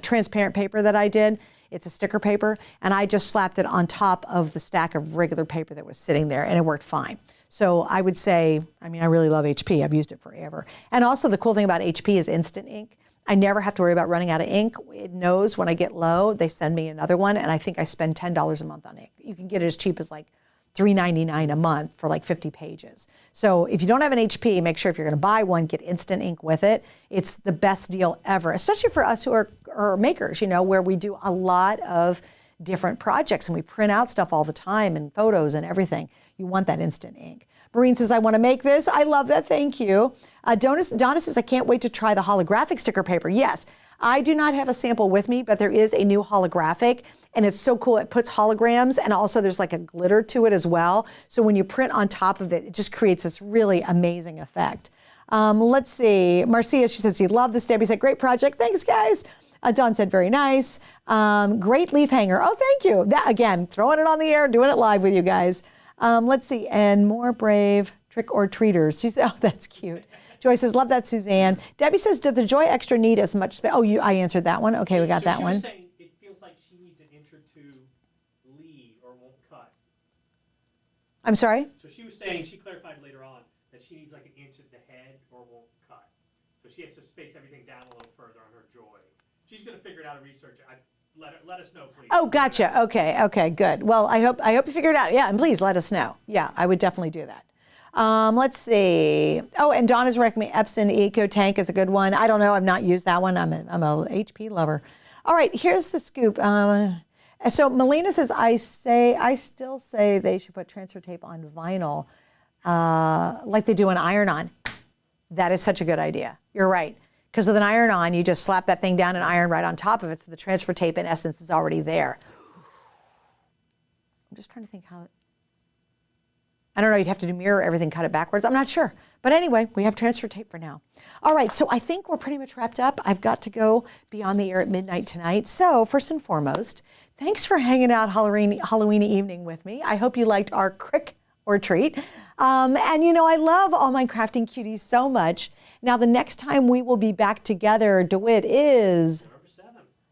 transparent paper that I did. It's a sticker paper, and I just slapped it on top of the stack of regular paper that was sitting there, and it worked fine. So I would say, I mean, I really love HP. I've used it forever. And also the cool thing about HP is instant ink. I never have to worry about running out of ink. It knows when I get low, they send me another one, and I think I spend $10 a month on ink. You can get it as cheap as like $3.99 a month for like 50 pages. So if you don't have an HP, make sure if you're going to buy one, get instant ink with it. It's the best deal ever, especially for us who are makers, you know, where we do a lot of different projects and we print out stuff all the time and photos and everything. You want that instant ink. Maureen says, I want to make this. I love that. Thank you. Donna says, I can't wait to try the holographic sticker paper. Yes, I do not have a sample with me, but there is a new holographic and it's so cool. It puts holograms and also there's like a glitter to it as well. So when you print on top of it, it just creates this really amazing effect. Let's see. Marcia, she says, you love this. Debbie said, great project. Thanks, guys. Dawn said, very nice. Great leaf hanger. Oh, thank you. That, again, throwing it on the air, doing it live with you guys. Let's see. And more brave trick or treaters. She said, oh, that's cute. Joy says, love that, Suzanne. Debbie says, did the Joy Extra need as much space? Oh, I answered that one. Okay, we got that one. Saying it feels like she needs an inch or two lead or won't cut. I'm sorry? So she was saying, she clarified later on, that she needs like an inch at the head or won't cut. So she has to space everything down a little further on her Joy. She's going to figure it out and research it. Let us know, please. Oh, gotcha. Okay, good. Well, I hope you figure it out. Yeah, and please let us know. Yeah, I would definitely do that. Let's see. Oh, and Donna's recommending Epson Eco Tank is a good one. I don't know. I've not used that one. I'm a HP lover. All right, here's the scoop. So Melina says, I still say they should put transfer tape on vinyl like they do an iron-on. That is such a good idea. You're right. Because with an iron-on, you just slap that thing down and iron right on top of it, so the transfer tape, in essence, is already there. I'm just trying to think how... I don't know, you'd have to do mirror everything, cut it backwards. I'm not sure. But anyway, we have transfer tape for now. All right, so I think we're pretty much wrapped up. I've got to go be on the air at midnight tonight. So first and foremost, thanks for hanging out Halloween evening with me. I hope you liked our Crick or treat. And you know, I love all my crafting cuties so much. Now, the next time we will be back together, DeWitt, is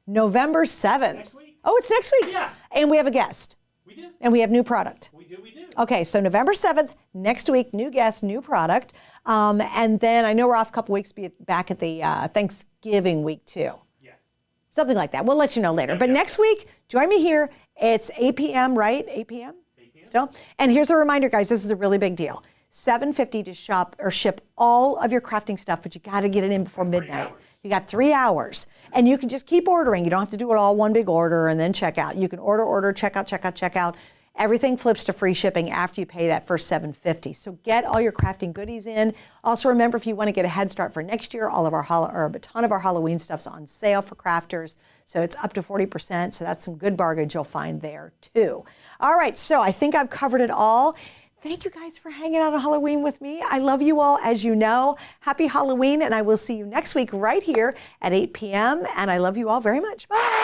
November 7th. Next week. Oh, it's next week? Yeah. And we have a guest. We do. And we have new product. We do. Okay, so November 7th, next week, new guest, new product. And then I know we're off a couple weeks, be back at the Thanksgiving week too. Yes. Something like that. We'll let you know later. But next week, join me here. It's 8 p.m., right? 8 p.m.? 8 p.m. Still? And here's a reminder, guys, this is a really big deal. $7.50 to shop or ship all of your crafting stuff, but you got to get it in before midnight. You got 3 hours. And you can just keep ordering. You don't have to do it all one big order and then check out. You can order, check out. Everything flips to free shipping after you pay that first $7.50. So get all your crafting goodies in. Also remember, if you want to get a head start for next year, all of our a ton of our Halloween stuff's on sale for crafters. So it's up to 40%. So that's some good bargains you'll find there too. All right, so I think I've covered it all. Thank you guys for hanging out on Halloween with me. I love you all, as you know. Happy Halloween, and I will see you next week right here at 8 p.m. And I love you all very much. Bye.